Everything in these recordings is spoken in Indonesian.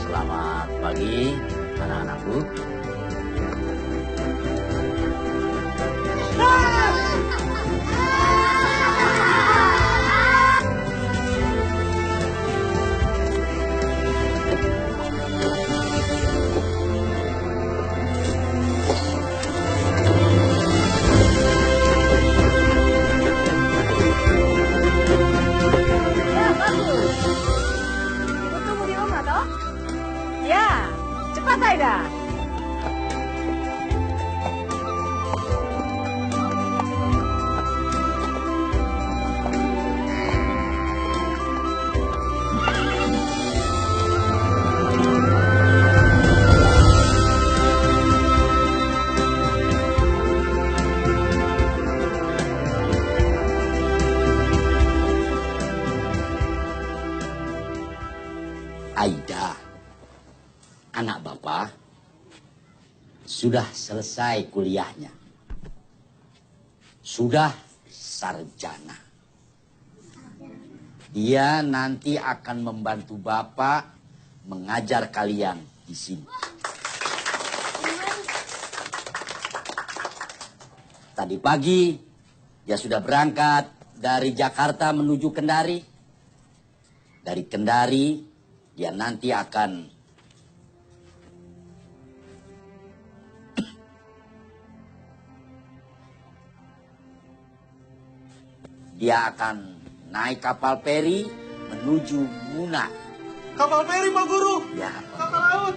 Selamat pagi, anak-anakku. Ya, bagus. Ibu tunggu di rumah, toh? Ya, cepat, Aida. Aida, anak bapak, sudah selesai kuliahnya. Sudah sarjana. Dia nanti akan membantu bapak mengajar kalian di sini. Tadi pagi, dia sudah berangkat dari Jakarta menuju Kendari. Dari Kendari, dia nanti akan naik kapal feri menuju Muna. Kapal feri, Pak Guru. Ya, Kapal laut.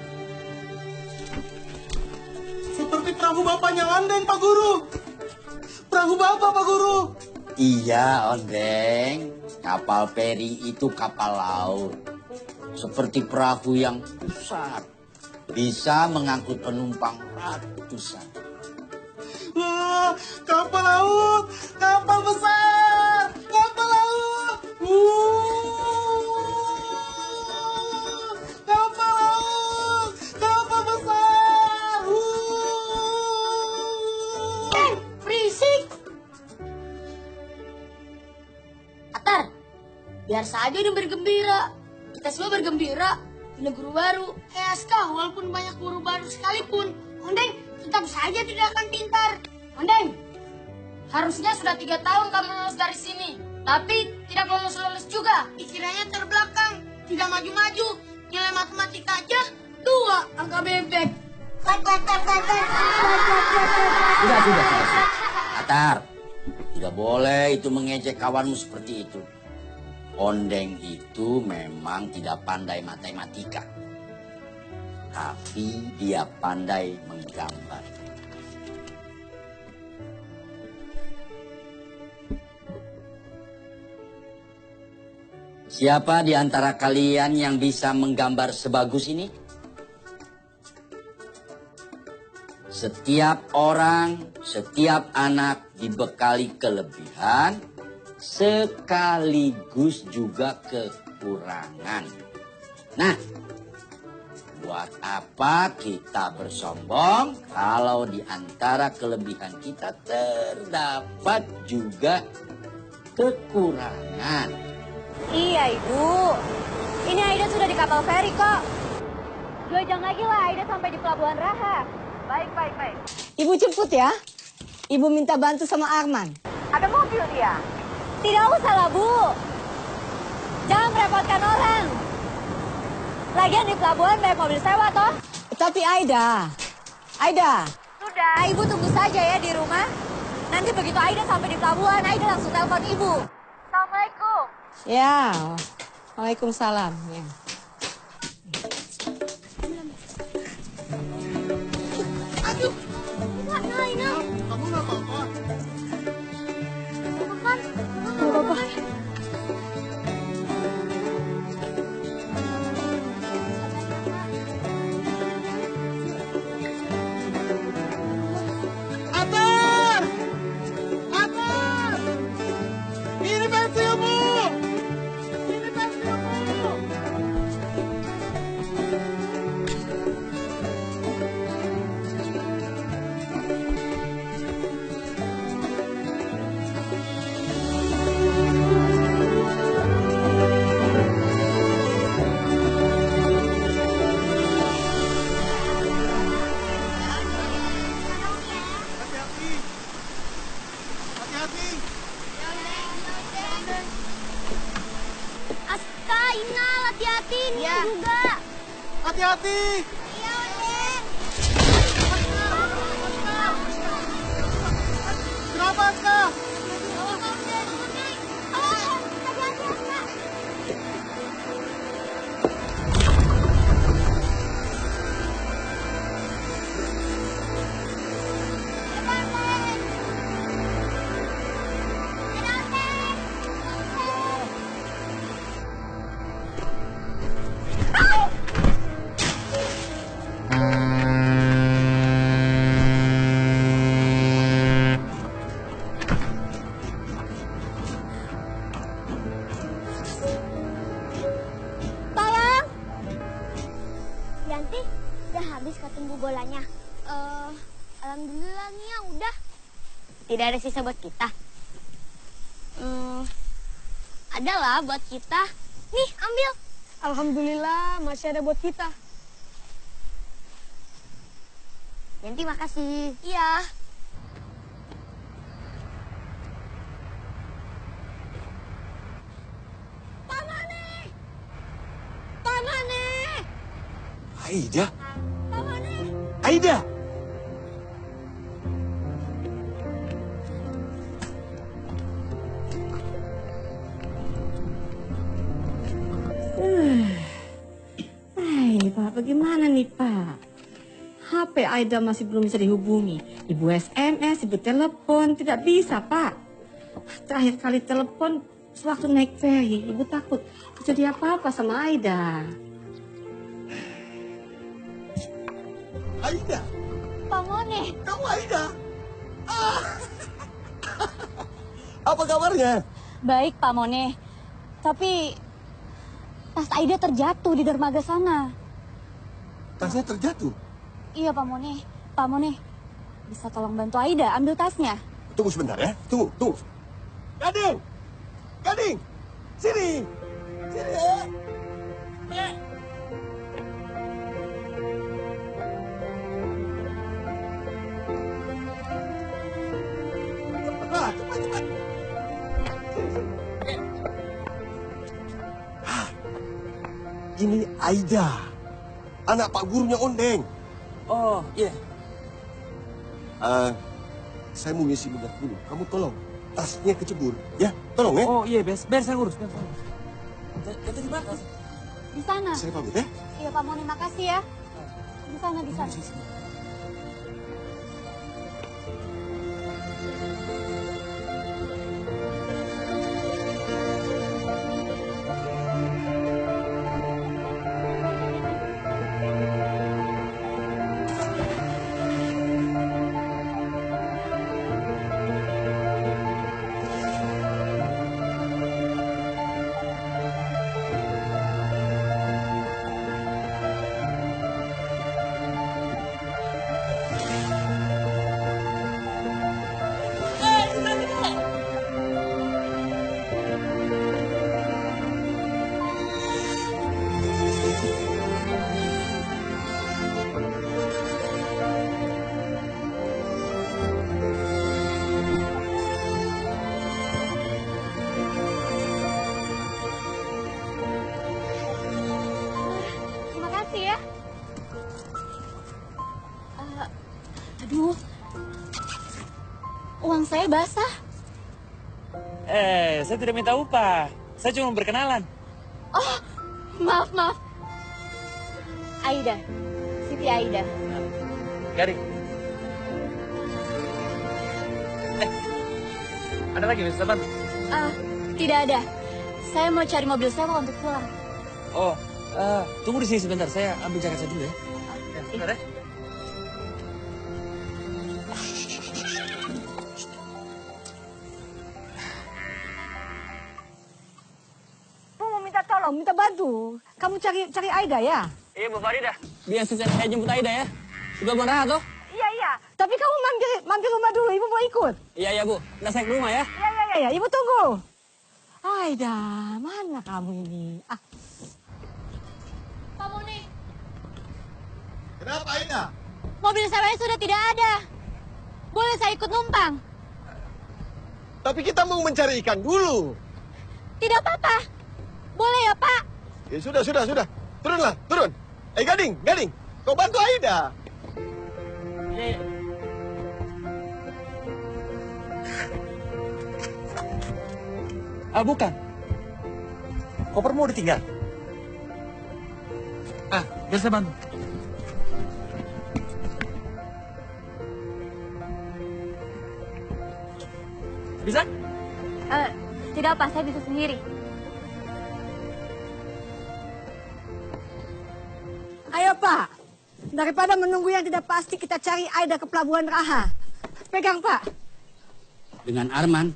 Seperti perahu bapaknya Ondeng, Pak Guru. Perahu bapak, Pak Guru. iya, Ondeng. Kapal feri itu kapal laut. Seperti perahu yang besar. Bisa mengangkut penumpang ratusan. Wah, kapal laut. Kapal besar. Kapal laut. Kapal laut. Kapal besar. Berisik. Atar, biar saja dia bergembira. Kita semua bergembira punya guru baru. Kak, walaupun banyak guru baru sekalipun, Ondeng tetap saja tidak akan pintar. Ondeng, harusnya sudah 3 tahun kamu lulus dari sini, tapi tidak lulus juga. Dikiranya terbelakang, tidak maju-maju. Nilai matematika aja 2 angka bebek. Sudah. Atar, tidak boleh itu mengejek kawanmu seperti itu. Ondeng itu memang tidak pandai matematika. Tapi dia pandai menggambar. Siapa di antara kalian yang bisa menggambar sebagus ini? Setiap orang, setiap anak dibekali kelebihan, sekaligus juga kekurangan. Nah, buat apa kita bersombong kalau di antara kelebihan kita terdapat juga kekurangan? Iya, Ibu. Ini Aida sudah di kapal feri kok. 2 jam lagi lah Aida sampai di Pelabuhan Raha. Baik. Ibu jemput ya. Ibu minta bantu sama Arman. Ada mobil dia. Tidak usah lah, Bu. Jangan merepotkan orang. Lagian di pelabuhan banyak mobil sewa, toh. Tapi Aida. Sudah, Ibu tunggu saja ya di rumah. Nanti begitu Aida sampai di pelabuhan, Aida langsung telepon Ibu. Assalamualaikum. Ya. Waalaikumsalam. Ya. Aduh, Aina. kamu nggak apa-apa. Bukan. Gak apa-apa. Inal, hati-hati. Ini Iya. juga. Hati-hati. Iya, Oden. Kenapa, Aska? Tolong. Yanti, udah habis ketemu bolanya. Alhamdulillah nih ya udah. Tidak ada sisa buat kita. Ada lah buat kita. Nih, ambil. Alhamdulillah masih ada buat kita. Yanti makasih. Iya. Pamane! Pamane! Aida. Pamane! Aida. Hai Pak, bagaimana nih Pak? HP Aida masih belum bisa dihubungi. Ibu SMS, ibu telepon, tidak bisa Pak. Terakhir kali telepon sewaktu naik ferry, ibu takut terjadi apa-apa sama Aida. Aida. Pamone! Kamu Aida. Ah. Apa kabarnya? Baik, Pak Mone. Tapi tas Aida terjatuh di dermaga sana. Tasnya terjatuh. Iya, Pak Mone. Pak Mone, bisa tolong bantu Aida ambil tasnya? Tunggu sebentar ya. Tunggu, tunggu. Gading. Gading. Sini. Sini ya. Cepat, cepat, cepat. Ah, ini Aida, anak Pak Gurunya Ondeng. Oh, iya. Saya mau ngisi bentar dulu. Kamu tolong, tasnya kecebur. Ya, tolong ya. Oh, iya, biar saya ngurus, biar saya ngurus. Itu di mana? Di sana. Saya pamit ya. Iya, Pak Mone, makasih ya. Di sana, di sana. Terima kasih ya. Aduh. Uang saya basah. Saya tidak minta upah. Saya cuma berkenalan. Oh, maaf, maaf. Aida. Siti Aida. Garing. Ada lagi, Mister Bantu? Tidak ada. Saya mau cari mobil sewa untuk pulang. Oh, tunggu di sini sebentar. Saya ambil jaket saya dulu ya. Bentar ya. Mau minta tolong, minta bantu. Kamu cari Aida ya? Iya, Bu Farida. Biar saya jemput Aida ya. Sudah Bang Rahat, toh? Iya, iya. Tapi kamu mampir rumah dulu, ibu mau ikut. Iya, Bu. Nah, saya ke rumah ya. Iya, ibu tunggu. Aida, mana kamu ini? Pak Mone, Kenapa Aida? mobil sewanya sudah tidak ada. Boleh saya ikut numpang? Tapi kita mau mencari ikan dulu. Tidak apa-apa. Boleh ya, Pak? Ya sudah. Turunlah, turun. Gading. Kau bantu Aida. Bukan. Koper mau ditinggal. Biar saya bantu. Bisa? Tidak apa, saya bisa sendiri. Ayo Pak, daripada menunggu yang tidak pasti kita cari Aida ke Pelabuhan Raha. Pegang Pak. Dengan Arman,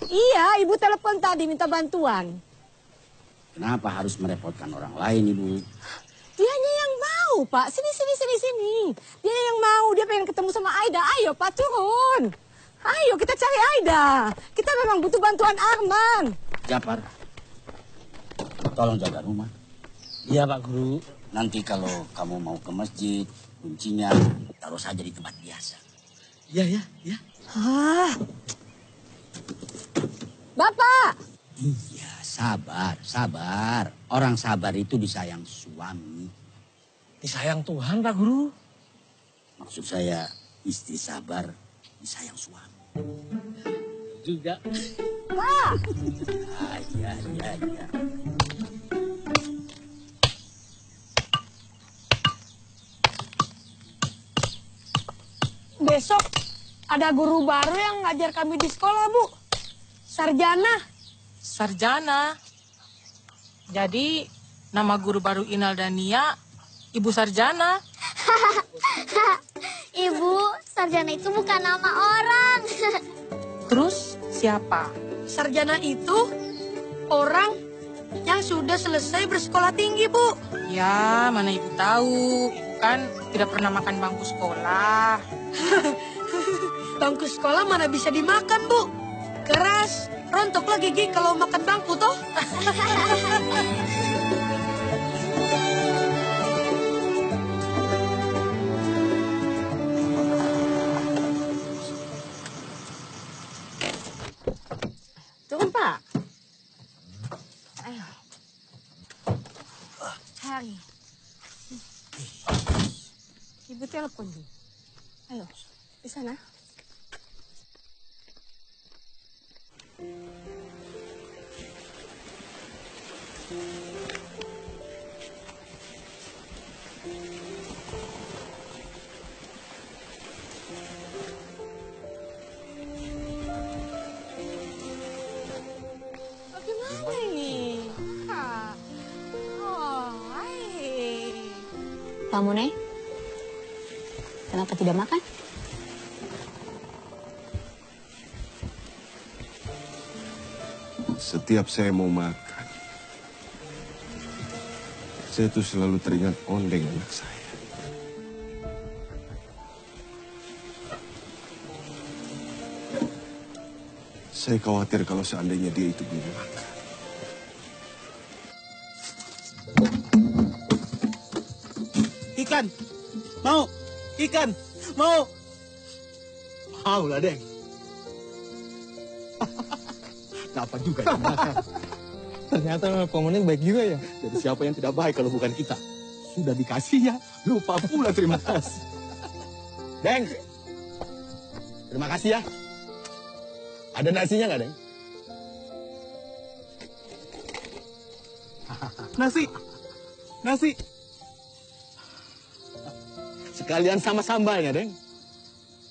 Iya, Ibu telepon tadi minta bantuan. kenapa harus merepotkan orang lain, Ibu? Dianya yang mau Pak, sini. Dia yang mau, dia pengen ketemu sama Aida. Ayo Pak turun. Ayo kita cari Aida. Kita memang butuh bantuan Arman. Japar, tolong jaga rumah. Iya Pak Guru. Nanti kalau kamu mau ke masjid, kuncinya taruh saja di tempat biasa. Iya. Ah. Bapak. Iya, sabar. Orang sabar itu disayang suami. Disayang Tuhan Pak Guru. Maksud saya, istri sabar disayang suami. Juga. Pak. Iya. Besok ada guru baru yang ngajar kami di sekolah, Bu. Sarjana. Jadi nama guru baru Inal dan Nia, Ibu Sarjana. Ibu, sarjana itu bukan nama orang. Terus siapa? Sarjana itu orang yang sudah selesai bersekolah tinggi, Bu. Ya, mana Ibu tahu. Ibu kan tidak pernah makan bangku sekolah. Bangku sekolah mana bisa dimakan, Bu? Keras, rontoklah gigi kalau makan bangku, toh. Turun Pak. Ayo. Cari. Ibu telepon Bu. Ayo, di sana. Bagaimana ini? Kak. Oh, hai. Pak Mune, kenapa tidak makan? Setiap saya mau makan, saya tuh selalu teringat Ondeng anak saya. Saya khawatir kalau seandainya dia itu belum makan. Ikan, mau, ikan, mau. Mau lah, Deng. Dapat juga yang makan. Ternyata Pak Muning baik juga ya. Jadi siapa yang tidak baik kalau bukan kita? Sudah dikasih ya, lupa pula terima kasih. Deng, terima kasih ya. Ada nasinya nggak, Deng? Nasi. Sekalian sama sambalnya, Deng.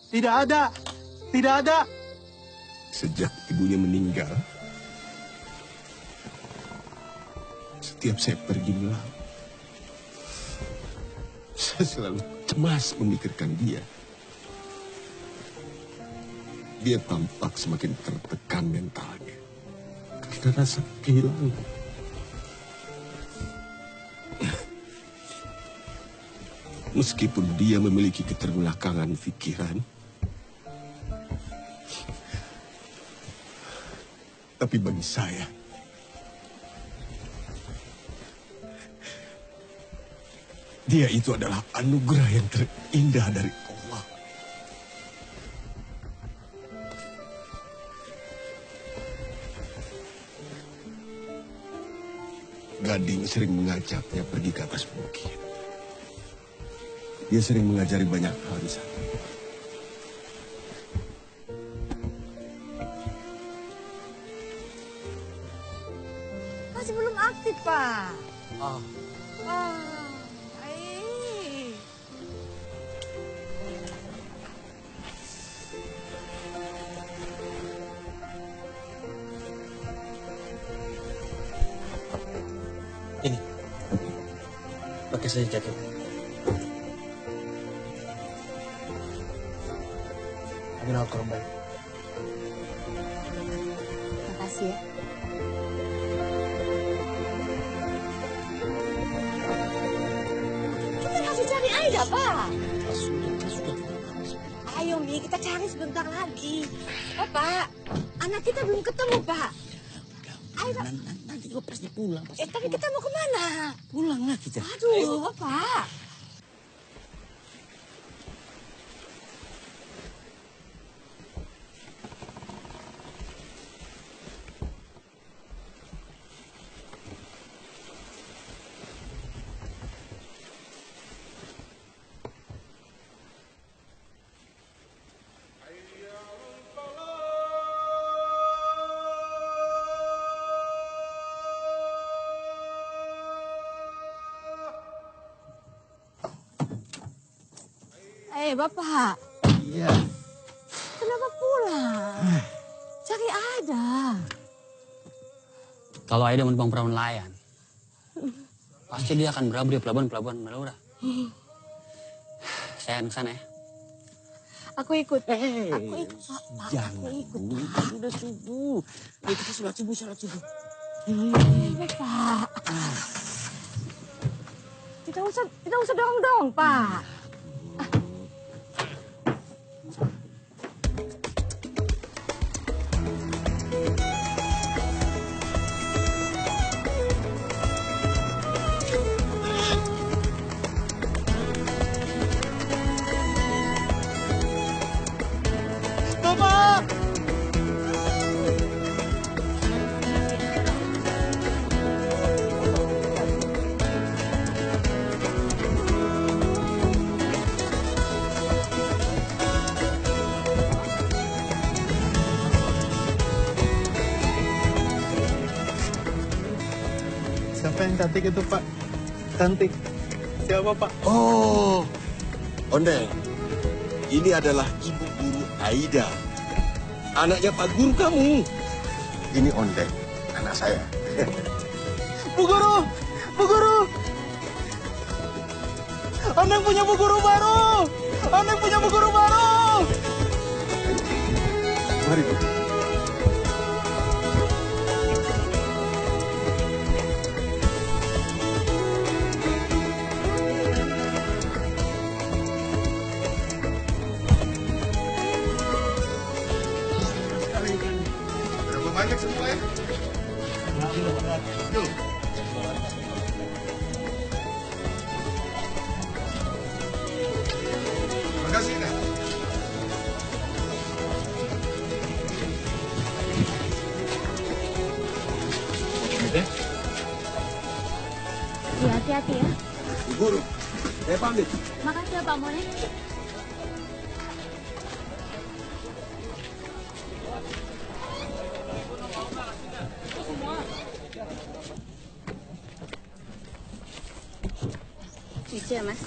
Tidak ada. Sejak ibunya meninggal, setiap saya pergi melaut, saya selalu cemas memikirkan dia. Dia tampak semakin tertekan mentalnya karena rasa kehilangan. Meskipun dia memiliki keterbelakangan pikiran, tapi bagi saya, dia itu adalah anugerah yang terindah dari Allah. Gading sering mengajaknya pergi ke atas bukit. Dia sering mengajari banyak hal di sana. Masih belum aktif, Pak. Oh, Baik. ini. Pakai saja jatuh. Ambil aku kurang baik. Makasih ya. Kita masih cari Aida, Pak. Ayo, Mi, kita cari sebentar lagi. Pak, anak kita belum ketemu, Pak. Aida. Nanti juga pasti pulang. Tapi kita mau kemana? Pulang lah kita. Aduh, Pak. Bapak. Iya. Kenapa pulang? Cari Aida. Kalau Aida menumpang perahu nelayan, pasti dia akan berlabuh di pelabuhan Madura. Saya akan ke sana ya. Aku ikut. Aku ikut, Pak. Jangan. Aku ikut. Sudah subuh. Ayo kita sholat subuh. Pak. Tidak usah dorong, Pak. Siapa yang cantik itu, Pak? Cantik. Siapa, Pak? Oh, Ondeng. Ini adalah ibu guru Aida. Anaknya Pak Guru kamu. Ini Ondeng, anak saya. Bu Guru! Bu Guru! Ondeng punya bu guru baru! Ondeng punya bu guru baru! Mari, Bu. Berapa banyak semua ya? Yuk. Makasih, Nak. Iya, hati-hati ya. Bu Guru, saya pamit. Makasih ya Pak Mone. Lucu ya, Mas?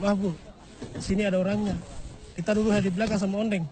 Maaf Bu, sini ada orangnya. Kita dulu di belakang sama Ondeng.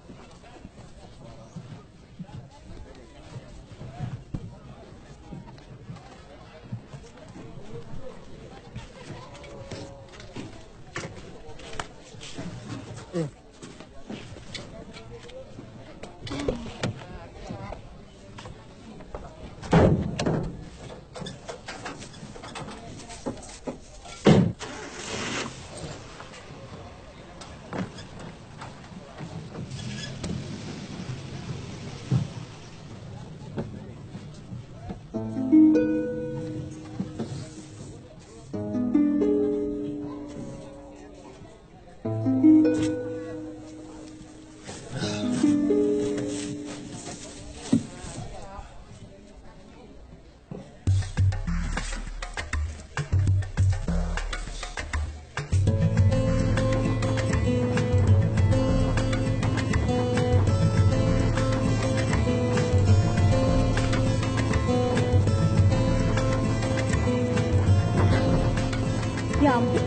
rambut.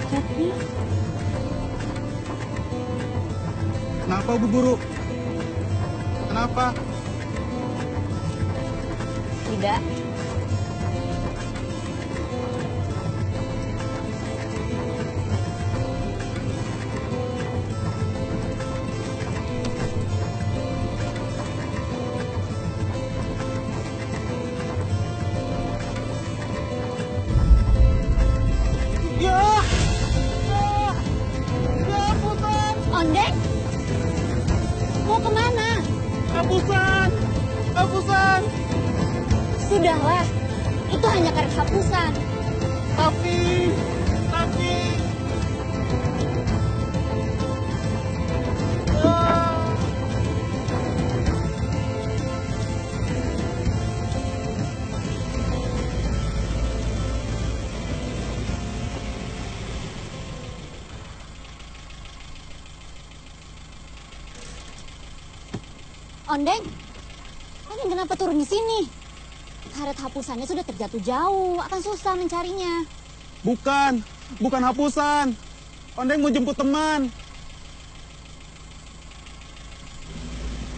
Cacat nih. Kenapa, Bu Guru? Kenapa? Tidak. Ondeng? Mau kemana? Hapusan! Sudahlah, itu hanya karet hapusan. Tapi... Ondeng, kenapa turun di sini? Karet hapusannya sudah terjatuh jauh, akan susah mencarinya. Bukan hapusan. Ondeng mau jemput teman.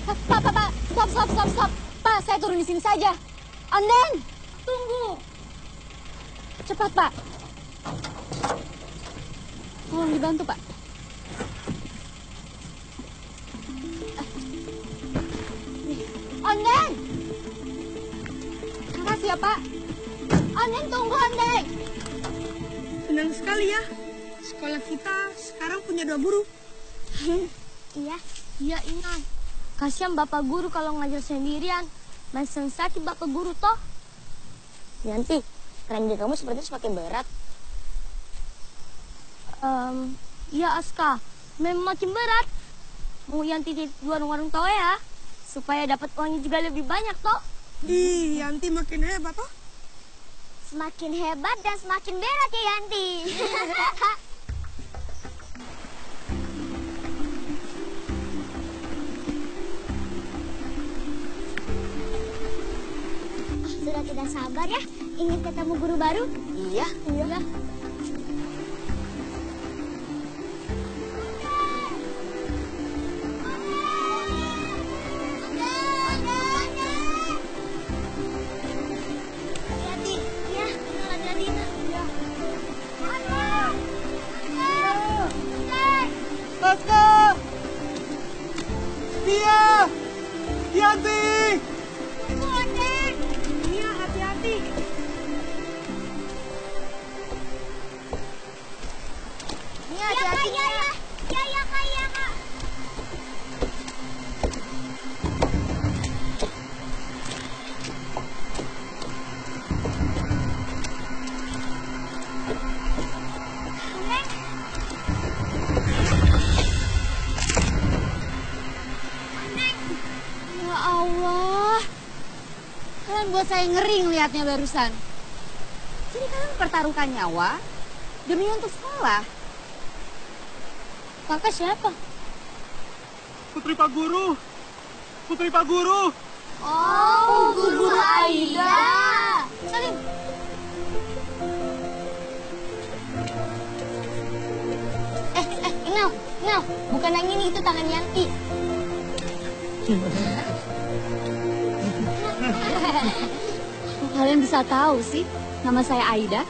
Pak, stop. Pak, saya turun di sini saja. Ondeng, tunggu. Cepat, Pak. Tolong dibantu, Pak. Ondeng! Makasih ya, Pak. Ondeng, tunggu, Ondeng. Senang sekali ya. Sekolah kita sekarang punya 2 guru. Iya Inal. Kasihan Bapak Guru kalau ngajar sendirian. Masih sakit Bapak Guru toh. Yanti, kerenjang kamu sepertinya semakin berat. Iya Aska, memang makin berat. Mau Yanti di warung-warung toh ya. Supaya dapat uangnya juga lebih banyak toh. Ih, Yanti makin hebat toh. Semakin hebat dan semakin berat ya Yanti. Sudah tidak sabar ya, ingin ketemu guru baru? Iya. Aska! Dia! Yanti! Iya, hati-hati. Iya, hati-hati. Ya, Kak. Ya Allah. Kalian buat saya ngeri ngelihatnya barusan. Jadi kalian mempertaruhkan nyawa demi untuk sekolah. Kakak siapa? Putri Pak Guru! Oh, Guru Aida. Salim. Inal, bukan yang ini, itu tangan Yanti. Kok kalian bisa tahu sih nama saya Aida?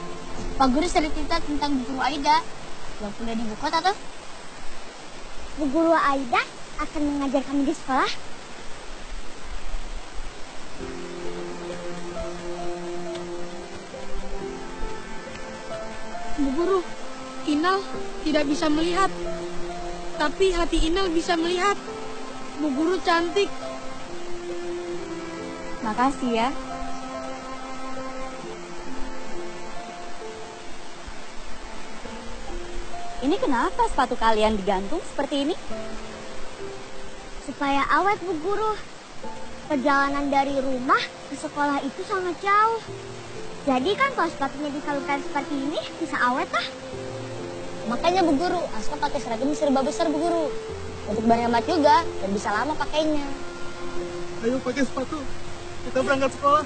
Pak Guru sering cerita tentang Bu Guru Aida yang kuliah di ibu kota toh. Bu Guru Aida akan mengajar kami di sekolah. Bu Guru, Inal tidak bisa melihat. Tapi hati Inal bisa melihat. Bu Guru cantik. Makasih ya. Ini kenapa sepatu kalian digantung seperti ini? Supaya awet Bu Guru. Perjalanan dari rumah ke sekolah itu sangat jauh. Jadi kan kalau sepatunya dikalungkan seperti ini bisa awet lah. Makanya Bu Guru, Aska pakai seragam serba besar Bu Guru. Untuk berhemat juga dan bisa lama pakainya. Ayo pakai sepatu. Kita berangkat sekolah.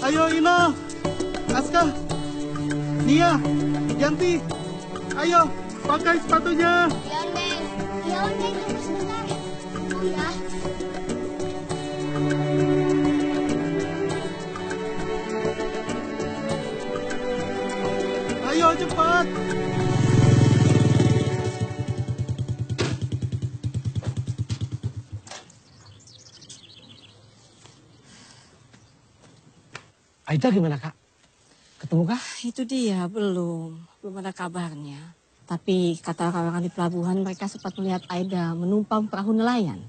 Ayo Ino, Aska, Nia, Yanti, ayo pakai sepatunya. Ya, Neng. Ya, Neng, tunggu sebentar. Oh ya. Ayo cepat. Aida gimana kak? Ketemu kah? Itu dia, belum ada kabarnya. Tapi kata orang-orang di pelabuhan mereka sempat melihat Aida menumpang perahu nelayan.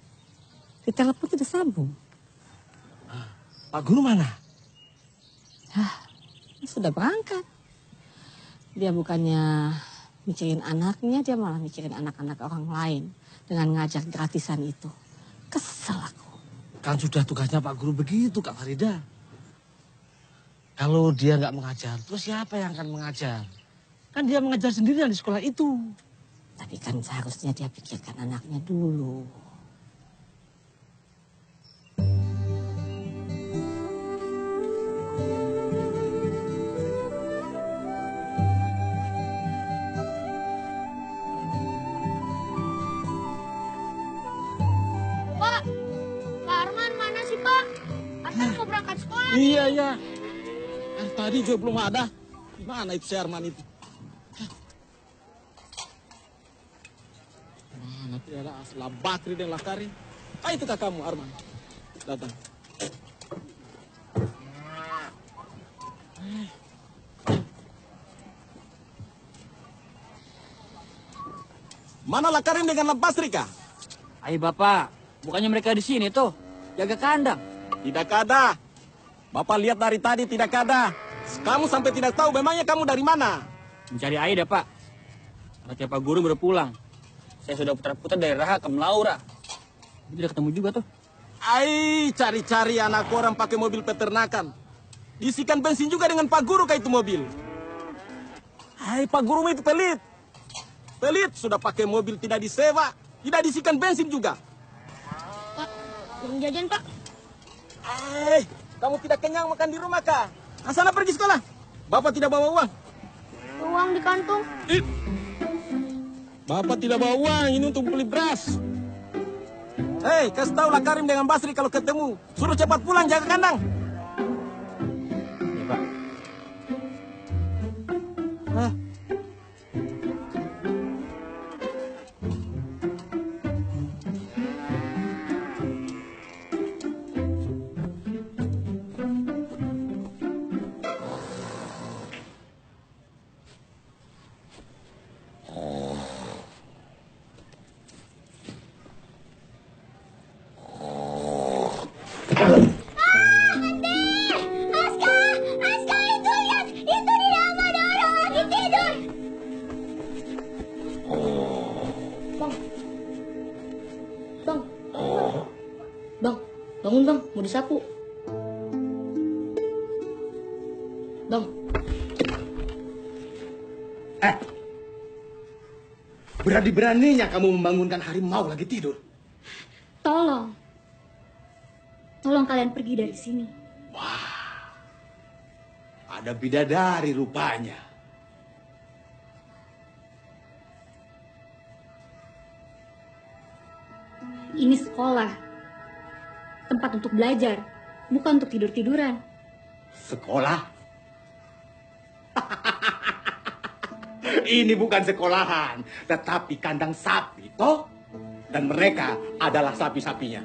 Di telepon tidak sambung. Pak Guru mana? Sudah berangkat. Dia bukannya mikirin anaknya, dia malah mikirin anak-anak orang lain dengan ngajar gratisan itu. Kesel aku. Kan sudah tugasnya Pak Guru begitu Kak Farida. Kalau dia nggak mengajar, terus siapa yang akan mengajar? Kan dia mengajar sendirian di sekolah itu. Tapi kan seharusnya dia pikirkan anaknya dulu. Pak Arman mana sih Pak? Arman mau berangkat sekolah. Iya. Tadi juga belum ada. Gimana itu si Arman itu? Nanti ada Asla Bakri dan Lakari. Itu kakakmu Arman. Datang. Mana Lakarin dengan Labasri kah? Ayo Bapak, bukannya mereka di sini tuh, jaga kandang. Tidak ada. Bapak lihat dari tadi tidak ada. Kamu sampai tidak tahu memangnya kamu dari mana? Mencari Aida Pak. Anaknya Pak Guru baru pulang. Saya sudah putar-putar dari Raha ke Melaura. Tidak ketemu juga tuh. Cari-cari anak orang pakai mobil peternakan. Diisikan bensin juga dengan Pak Guru kayak itu mobil. Pak Guru itu pelit. Pelit, sudah pakai mobil tidak disewa, tidak diisikan bensin juga. Pak, belum jajan Pak. Kamu tidak kenyang makan di rumah kah? Sana pergi sekolah. Bapak tidak bawa uang. Uang di kantung. Bapak tidak bawa uang, ini untuk beli beras. Kasih tahu lah Karim dengan Basri kalau ketemu. Suruh cepat pulang, jaga kandang. Ya Pak. Bangun bang, mau disapu. Bang. Berani-beraninya kamu membangunkan harimau lagi tidur. Tolong kalian pergi dari sini. Wah, ada bidadari rupanya. Ini sekolah, tempat untuk belajar, bukan untuk tidur-tiduran. Sekolah? Ini bukan sekolahan, tetapi kandang sapi, toh? Dan mereka adalah sapi-sapinya.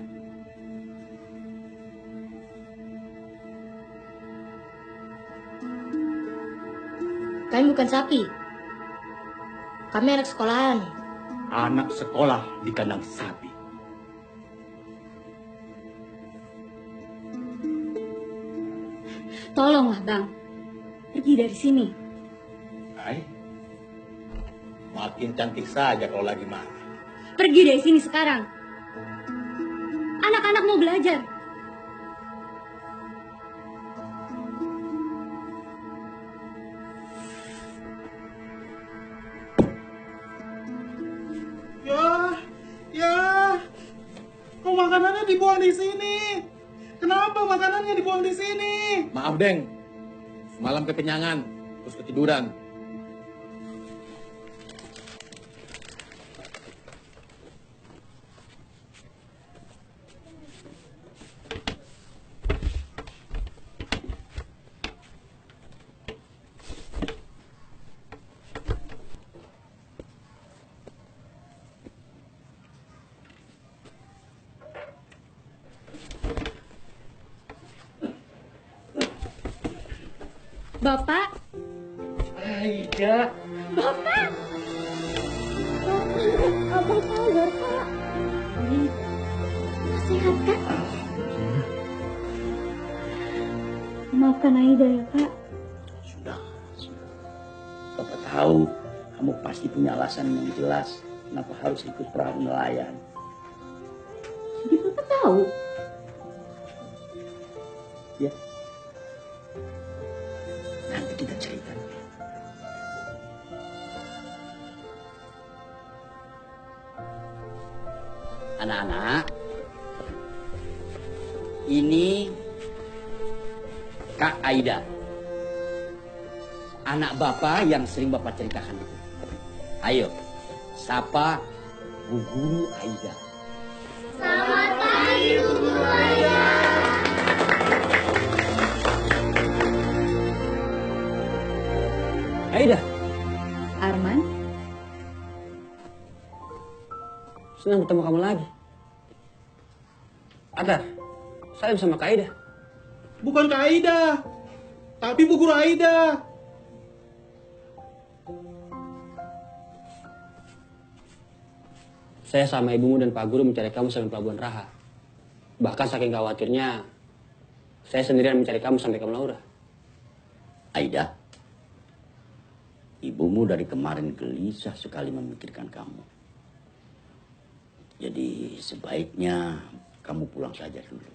Kami bukan sapi. Kami anak sekolahan. Anak sekolah di kandang sapi. Tolonglah bang, pergi dari sini. Makin cantik saja kalau lagi marah. Pergi dari sini sekarang. Anak-anak mau belajar. Ya, kok makanannya dibuang di sini? Kenapa makanannya dibuang di sini? Maaf, Deng. Semalam kekenyangan, terus ketiduran. Bapak? Aida. Bapak? Apa kabar, Pak? Sehat kan? Maafkan Aida ya, Pak. Sudah. Bapak tahu kamu pasti punya alasan yang jelas kenapa harus ikut perahu nelayan. Jadi Bapak tahu? Ya. Nanti kita cerita. Anak-anak, ini Kak Aida. Anak Bapak yang sering Bapak ceritakan itu. Ayo, sapa Bu Guru Aida. Selamat pagi, Bu Guru Aida. Aida, Arman? senang ketemu kamu lagi. Atar, saya bersama Kak Aida. Bukan Kak Aida, tapi Bu Guru Aida. Saya sama ibumu dan Pak Guru mencari kamu sampai Pelabuhan Raha. Bahkan saking khawatirnya, saya sendirian mencari kamu sampai ke Laura. Aida, ibumu dari kemarin gelisah sekali memikirkan kamu. Jadi sebaiknya kamu pulang saja dulu.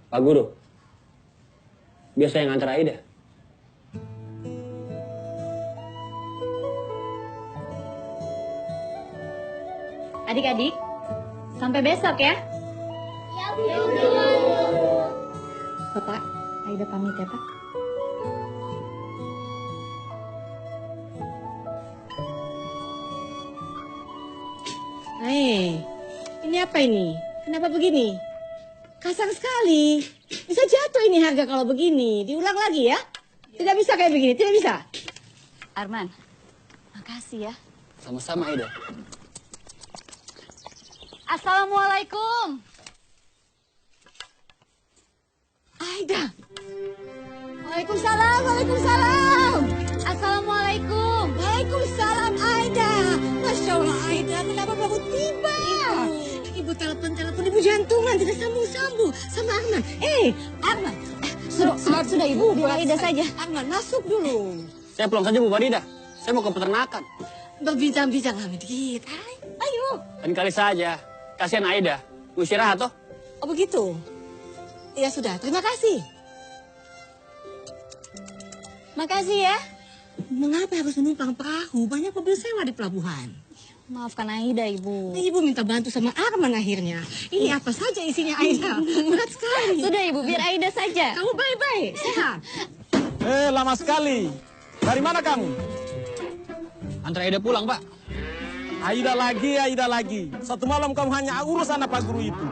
Pak Guru, biar saya ngantar Aida. Adik-adik, sampai besok ya. Ya, Bu Guru. Bapak, Aida pamit ya, Pak. Ini apa ini? Kenapa begini? Kasar sekali. Bisa jatuh ini harga kalau begini. Diulang lagi ya? Tidak bisa kayak begini, tidak bisa. Arman, makasih ya. Sama-sama Aida. Assalamualaikum. Aida. Waalaikumsalam, waalaikumsalam. Assalamualaikum. Waalaikumsalam Aida. Masya Allah Aida, kenapa baru tiba? Ibu telepon, ibu jantungan, tidak sambung-sambung sama Arman. Arman. Sudah Ibu, biar Aida saja. Arman, masuk dulu. Saya pulang saja Bu Farida. Saya mau ke peternakan. Berbincang-bincang lama dikit. Ayo. Lain kali saja. Kasihan Aida. Mau istirahat toh? Oh begitu? Ya sudah, terima kasih. Makasih ya. Mengapa harus menumpang perahu? Banyak mobil sewa di pelabuhan. Maafkan Aida, Ibu. Ibu minta bantu sama Arman akhirnya. Ini apa saja isinya Aida? Berat sekali. Sudah Ibu, biar Aida saja. Kamu baik-baik, sehat. Lama sekali. Dari mana kamu? Antar Aida pulang, Pak. Aida lagi. Satu malam kamu hanya urus anak Pak Guru itu.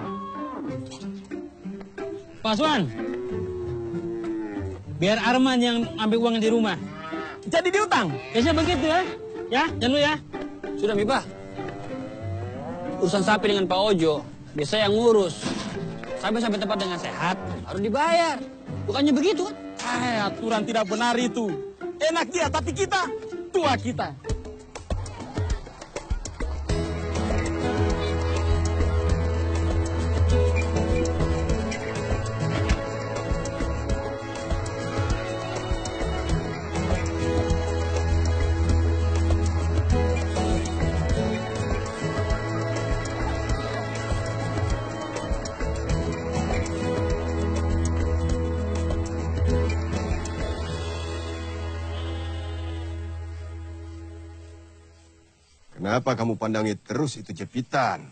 Pak Swan, biar Arman yang ambil uang di rumah. Jadi diutang? Biasanya begitu ya. Ya, jangan lu ya. Sudah, Mipah. Urusan sapi dengan Pak Ojo, biasa yang ngurus. Sampai tempat dengan sehat, harus dibayar. Bukannya begitu kan? Aturan tidak benar itu. Enak dia, tapi kita, tua kita. Kenapa kamu pandangi terus itu jepitan?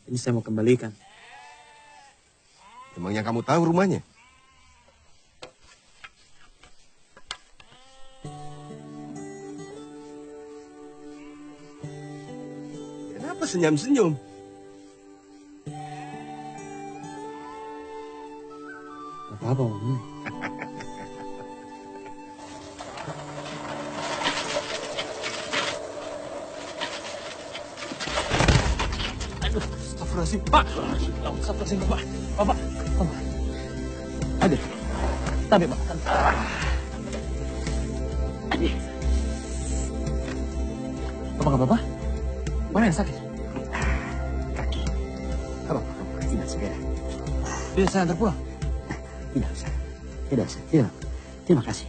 Ini saya mau kembalikan. Emangnya kamu tahu rumahnya? Kenapa senyum-senyum? Gak apa-apa, Om. Astagfirullahaladzim, Pak. Astagfirullahaladzim, Pak. Bapak. Aduh. Tapi, Pak. Aduh. Bapak nggak apa-apa? Mana yang sakit? Kaki. Apa? Tidak segera. Tidak, saya antar pulang. Tidak usah. Tidak usah. Tidak. Terima kasih.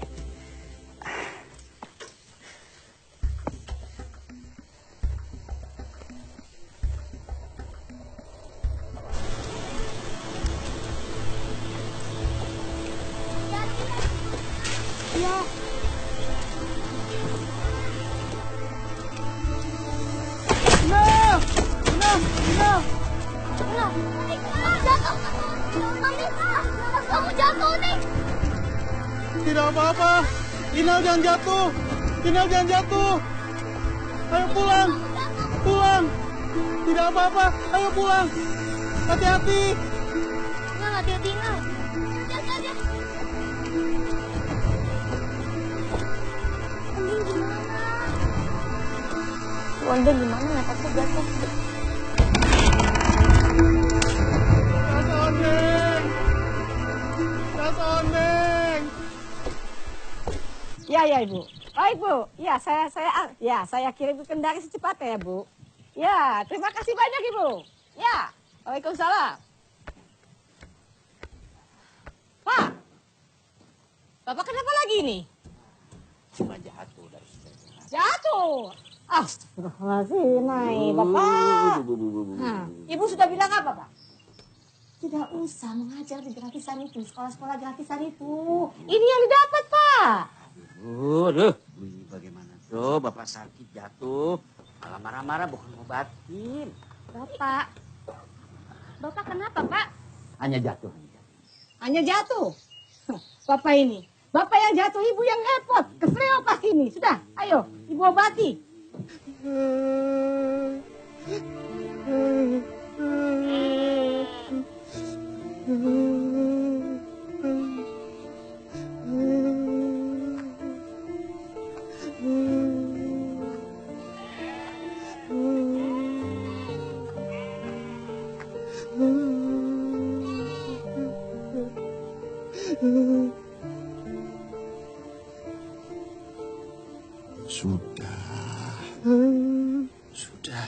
Tidak apa-apa. Inal jangan jatuh. Inal jangan jatuh. Ayo pulang. Pulang. Tidak apa-apa. Ayo pulang. Hati-hati. Inal, hati-hati, Inal. Jaga. Ondeng gimana? Nggak takut jatuh. Rasa Ondeng. Rasa Ondeng. Ya Ibu. Baik Bu. Saya kirim ke Kendari secepatnya ya Bu. Ya, terima kasih banyak Ibu. Ya, Waalaikumsalam. Pak, Bapak kenapa lagi nih? Cuma jatuh dari sepeda. Jatuh. Astagfirullahaladzim, Bapak. Nah, Ibu sudah bilang apa Pak? Tidak usah mengajar di gratisan itu, sekolah-sekolah gratisan itu. Ini yang didapat Pak. Aduh, bagaimana tuh Bapak sakit jatuh, malah marah-marah bukan ngobatin. Bapak kenapa Pak? Hanya jatuh. Hanya jatuh. Bapak ini, Bapak yang jatuh, Ibu yang repot. Kesleo pas ini. Sudah, ayo, Ibu obati. Sudah.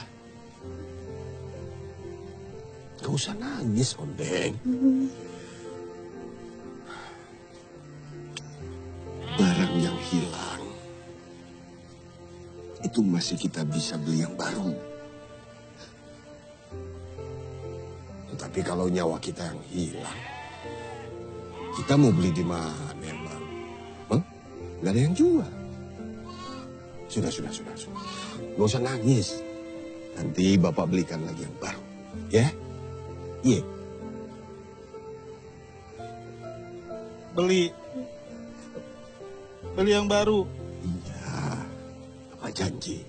Gak usah nangis, Ondeng. Barang yang hilang itu masih kita bisa beli yang baru. Tetapi kalau nyawa kita yang hilang, kita mau beli di mana emang? Gak ada yang jual. Sudah. Gak usah nangis. Nanti Bapak belikan lagi yang baru. Ya? Iya. Beli yang baru. Iya. Bapak janji.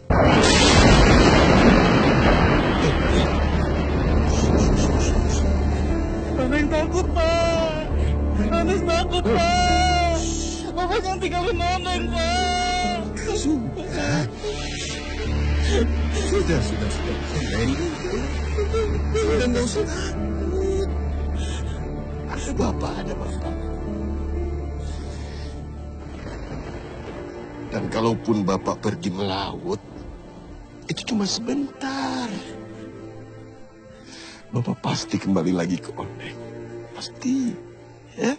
Ondeng takut, Pak. Anis takut, Pak. Bapak jangan tinggalin Ondeng, Pak. Sudah. Ondeng. Sudah gak usah takut. Ada Bapak. Dan kalaupun Bapak pergi melaut, itu cuma sebentar. Bapak pasti kembali lagi ke Ondeng. Pasti. Ya?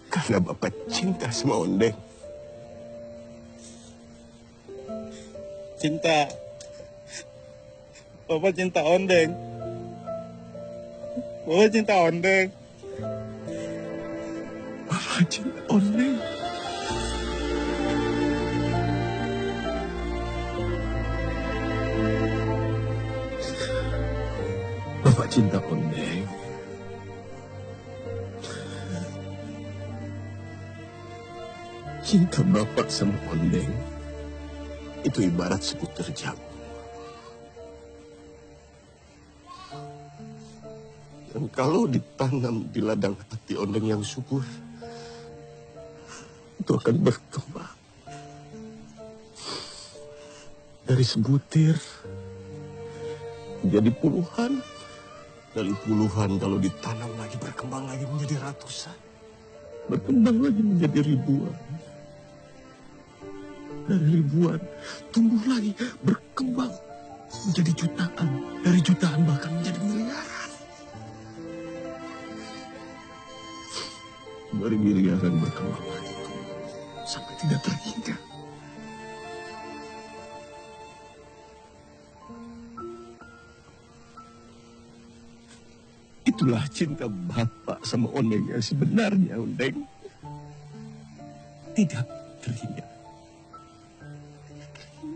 Karena Bapak cinta sama Ondeng. Cinta. Bapak cinta Ondeng. Bapak cinta Ondeng. Bapak cinta Ondeng. Bapak cinta Ondeng. Cinta Bapak sama Ondeng itu ibarat seputar jamu. Dan kalau ditanam di ladang hati Ondeng yang subur, itu akan berkembang. Dari sebutir menjadi puluhan, dari puluhan kalau ditanam lagi berkembang lagi menjadi ratusan, berkembang lagi menjadi ribuan, dari ribuan tumbuh lagi berkembang menjadi jutaan, dari jutaan bahkan menjadi miliaran, dari miliaran berkembang lagi sampai tidak terhingga. Itulah cinta Bapak sama Ondeng yang sebenarnya, Ondeng. Tidak terhingga.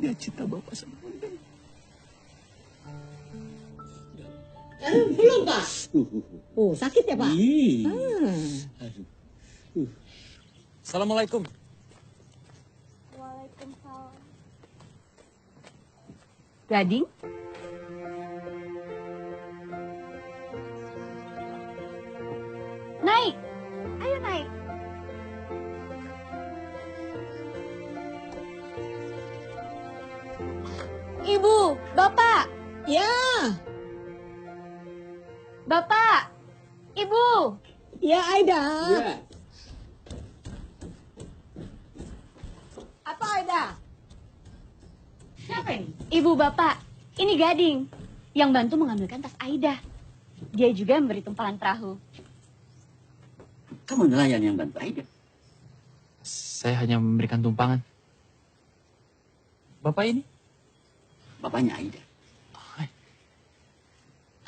Dia cinta Bapak sama Ondeng. Belum, Pak. Oh, sakit ya, Pak? Assalamualaikum. Waalaikumsalam. Gading? Naik! Ayo naik! Ibu, Bapak! Ya, Bapak! Ibu! ya Aida. Ya. Apa Aida? Siapa ini? Ibu, Bapak. Ini Gading yang bantu mengambilkan tas Aida. Dia juga memberi tumpalan perahu. Kamu nelayan yang bantu Aida. Saya hanya memberikan tumpangan. Bapak ini? Bapaknya Aida.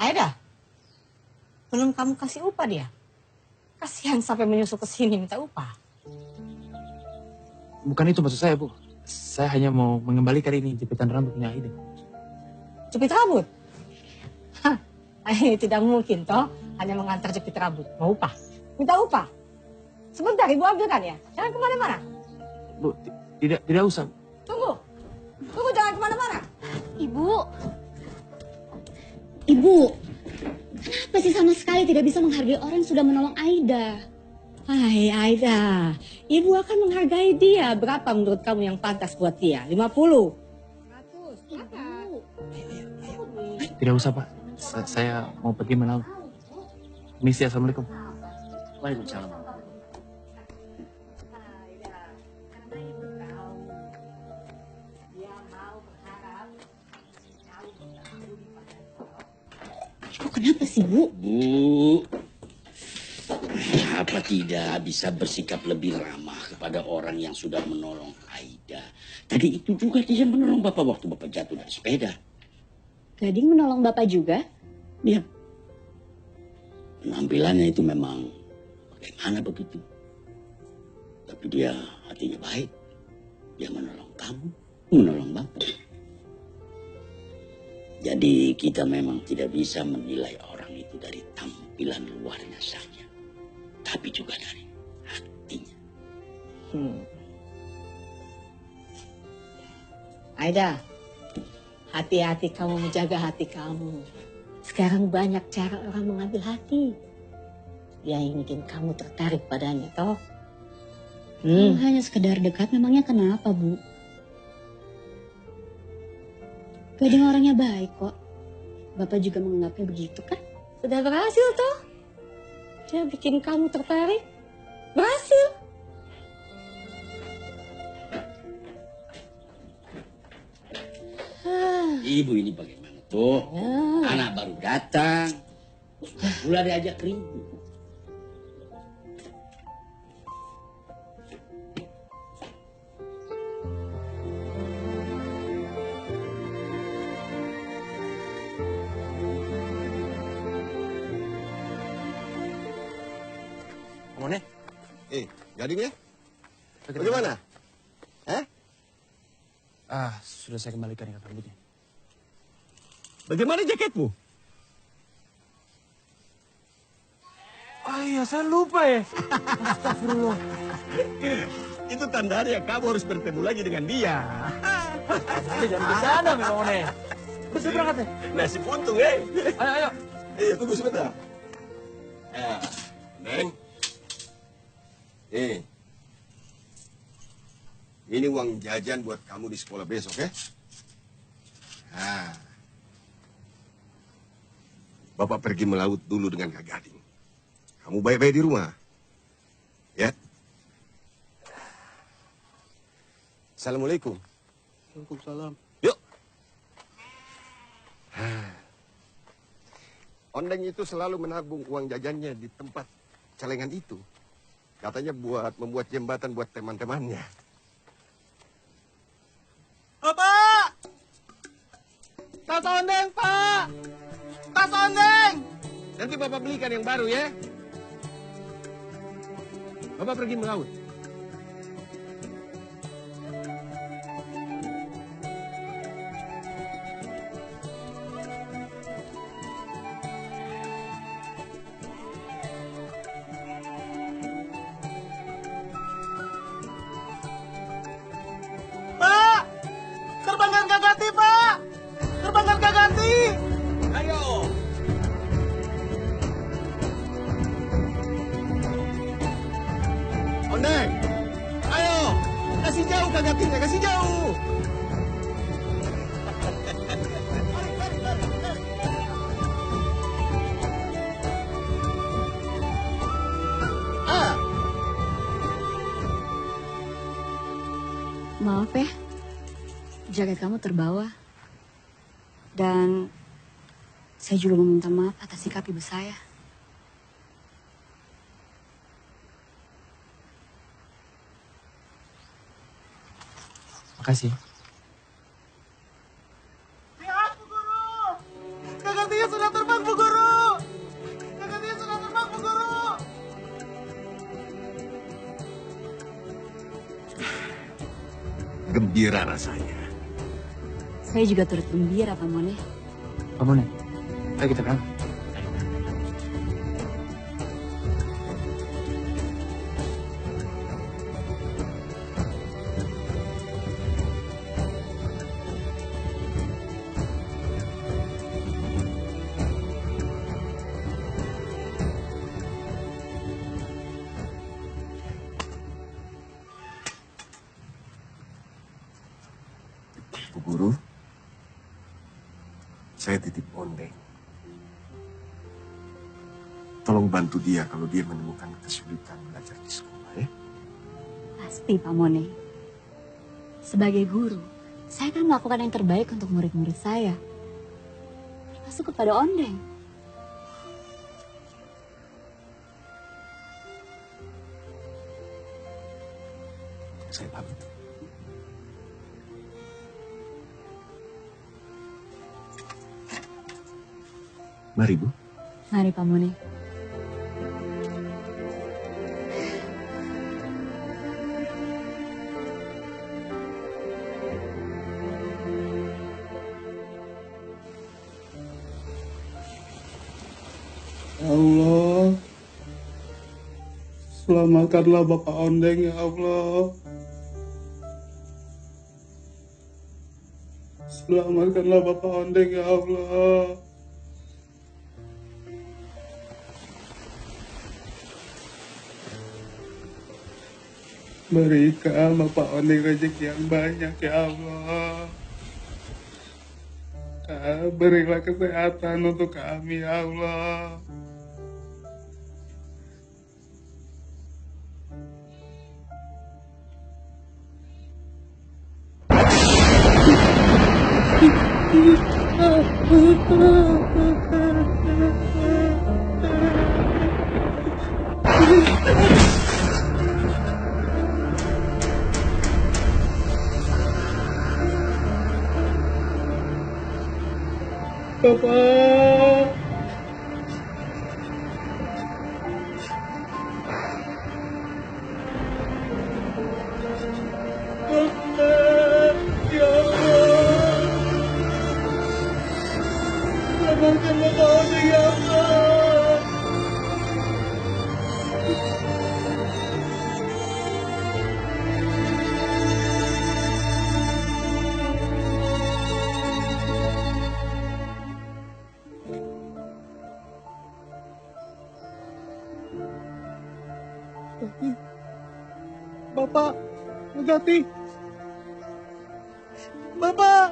Aida, belum kamu kasih upah dia? Kasihan sampai menyusul ke sini minta upah. Bukan itu maksud saya, Bu. Saya hanya mau mengembalikan ini jepitan rambutnya Aida. Jepit rambut? Hah, tidak mungkin toh, hanya mengantar jepit rambut. Mau upah? Minta upah? Sebentar, Ibu ambilkan ya. Jangan kemana-mana. Bu, tidak usah. Tunggu. Tunggu, jangan kemana-mana. Ibu. Ibu. Kenapa sih sama sekali tidak bisa menghargai orang yang sudah menolong Aida? Hai Aida, Ibu akan menghargai dia. Berapa menurut kamu yang pantas buat dia? 50? 100? Tidak usah, Pak. Saya mau pergi melaut. Misi, Assalamualaikum. Waalaikumsalam. Ibu kenapa sih, Bu? Bu, apa tidak bisa bersikap lebih ramah kepada orang yang sudah menolong Aida? Tadi itu juga dia menolong Bapak waktu Bapak jatuh dari sepeda. Gading menolong Bapak juga? Iya. Penampilannya itu memang bagaimana begitu. Tapi dia hatinya baik. Dia menolong kamu, menolong Bapak. Jadi kita memang tidak bisa menilai orang itu dari tampilan luarnya saja. Tapi juga dari hatinya. Aida, hati-hati kamu menjaga hati kamu. Sekarang banyak cara orang mengambil hati. Dia ingin bikin kamu tertarik padanya, toh? Hanya sekedar dekat, memangnya kenapa, Bu? Gading orangnya baik kok. Bapak juga menganggapnya begitu kan? Sudah berhasil, toh? Dia bikin kamu tertarik. Berhasil. Ibu ini bagaimana tuh? Anak baru datang. Pula diajak ribut. Mone? Gading ya? Bagaimana? Sudah saya kembalikan ikat rambutnya. Bagaimana jaketmu? Oh iya, saya lupa ya. Astagfirullah. Itu tandanya kamu harus bertemu lagi dengan dia. Jangan ke sana, memang nih. Terus berangkat ya? Nasi puntung, eh. Ayo. Tunggu sebentar. Neng. Ini uang jajan buat kamu di sekolah besok, ya? Bapak pergi melaut dulu dengan Kak Gading. Kamu baik-baik di rumah. Ya? Assalamualaikum. Waalaikumsalam. Yuk. Ondeng itu selalu menabung uang jajannya di tempat celengan itu. Katanya buat membuat jembatan buat teman-temannya. Pak! Tas ondeng, Pak! Tas ondeng! Nanti Bapak belikan yang baru, ya? Bapak pergi melaut. Pak! Terbangkan Kak Ganti, Pak! Terbangkan Kak Ganti! Ayo! Ondeng! Ayo! Kasih jauh Kak Gantinya, kasih jauh! Maaf ya, jaket kamu terbawa. Dan saya juga mau minta maaf atas sikap ibu saya. Makasih. Lihat, Bu Guru! Kak Gantinya sudah terbang, Bu Guru! Kak Gantinya sudah terbang, Bu Guru! Gembira rasanya. Saya juga turut gembira, Pak Mone. Pak Mone, ayo kita berangkat. Bu Guru, saya titip Ondeng. Tolong bantu dia kalau dia menemukan kesulitan belajar di sekolah, ya. Pasti, Pak Mone. Sebagai guru, saya akan melakukan yang terbaik untuk murid-murid saya. Termasuk kepada Ondeng. Saya pamit. Mari, Bu. Mari, Pak Mone. Ya Allah, selamatkanlah Bapak Ondeng, ya Allah. Selamatkanlah Bapak Ondeng, ya Allah. Berikan Bapak Ondeng rezeki yang banyak, ya Allah. Berilah kesehatan untuk kami, ya Allah. Bapak. Bapak, ya Allah. Selamatkan Bapak Ondeng, ya Allah. Bapak. Hati-hati. Bapak.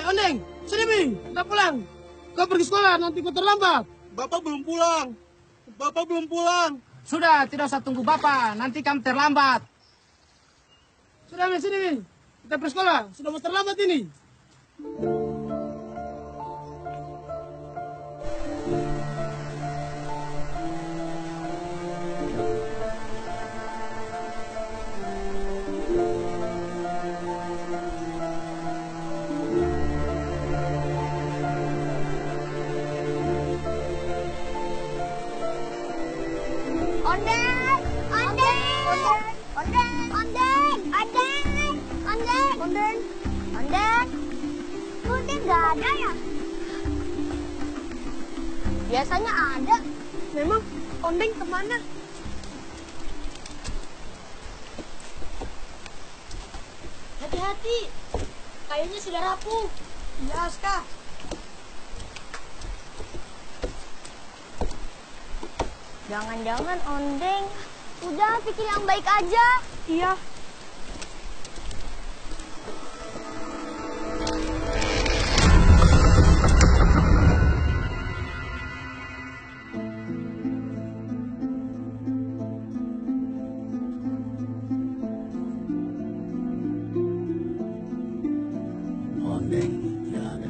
Oneng, sini Ming, kita pulang. Kau pergi sekolah, nanti kau terlambat. Bapak belum pulang. Bapak belum pulang. Sudah, tidak usah tunggu Bapak, nanti kamu terlambat. Sudah Ming, sini Ming, kita pergi sekolah, sudah mau terlambat ini. Nggak ada ya? Biasanya ada. Memang Ondeng kemana? Hati-hati, kayunya sudah rapuh. Iya, Aska. Jangan-jangan Ondeng udah pikir yang baik aja. Iya. Ondeng, tidak ada.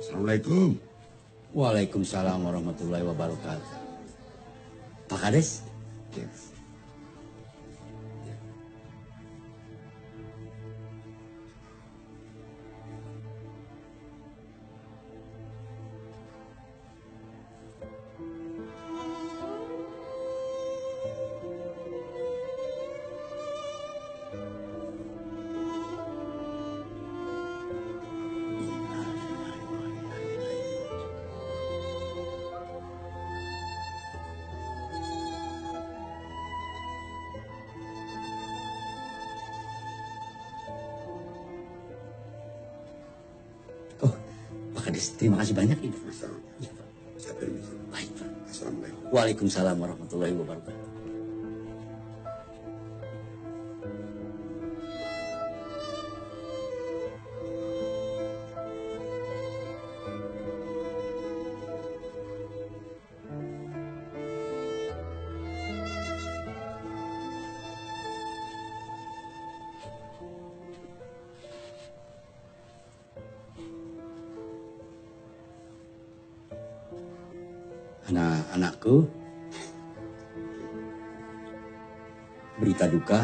Assalamualaikum. Waalaikumsalam warahmatullahi wabarakatuh. Pak Kades? Yes. Pak Kades, terima kasih banyak Ibu. Ya, Pak. Saya permisi. Baik, Pak. Assalamualaikum. Waalaikumsalam warahmatullahi wabarakatuh. Anak-anakku, berita duka,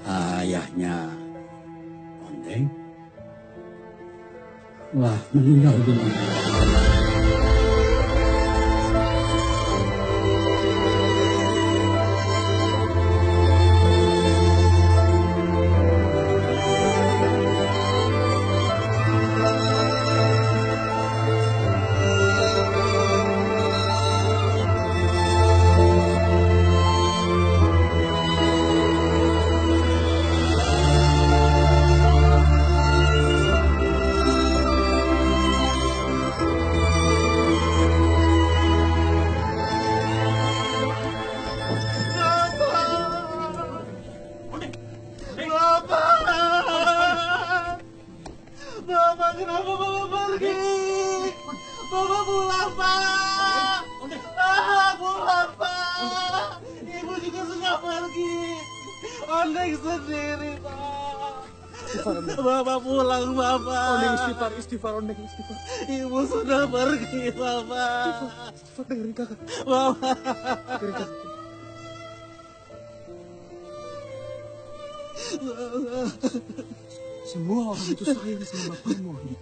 ayahnya Ondeng wah meninggal dunia. Ondeng sendiri, Pak. Bapak pulang, Bapak. Ondeng istighfar, Ondeng istighfar. Ibu sudah pergi, Bapak. Istighfar, dengerin kakak. Bapak. Dengerin kakak. Semua orang itu sayang sama bapakmu, Andi.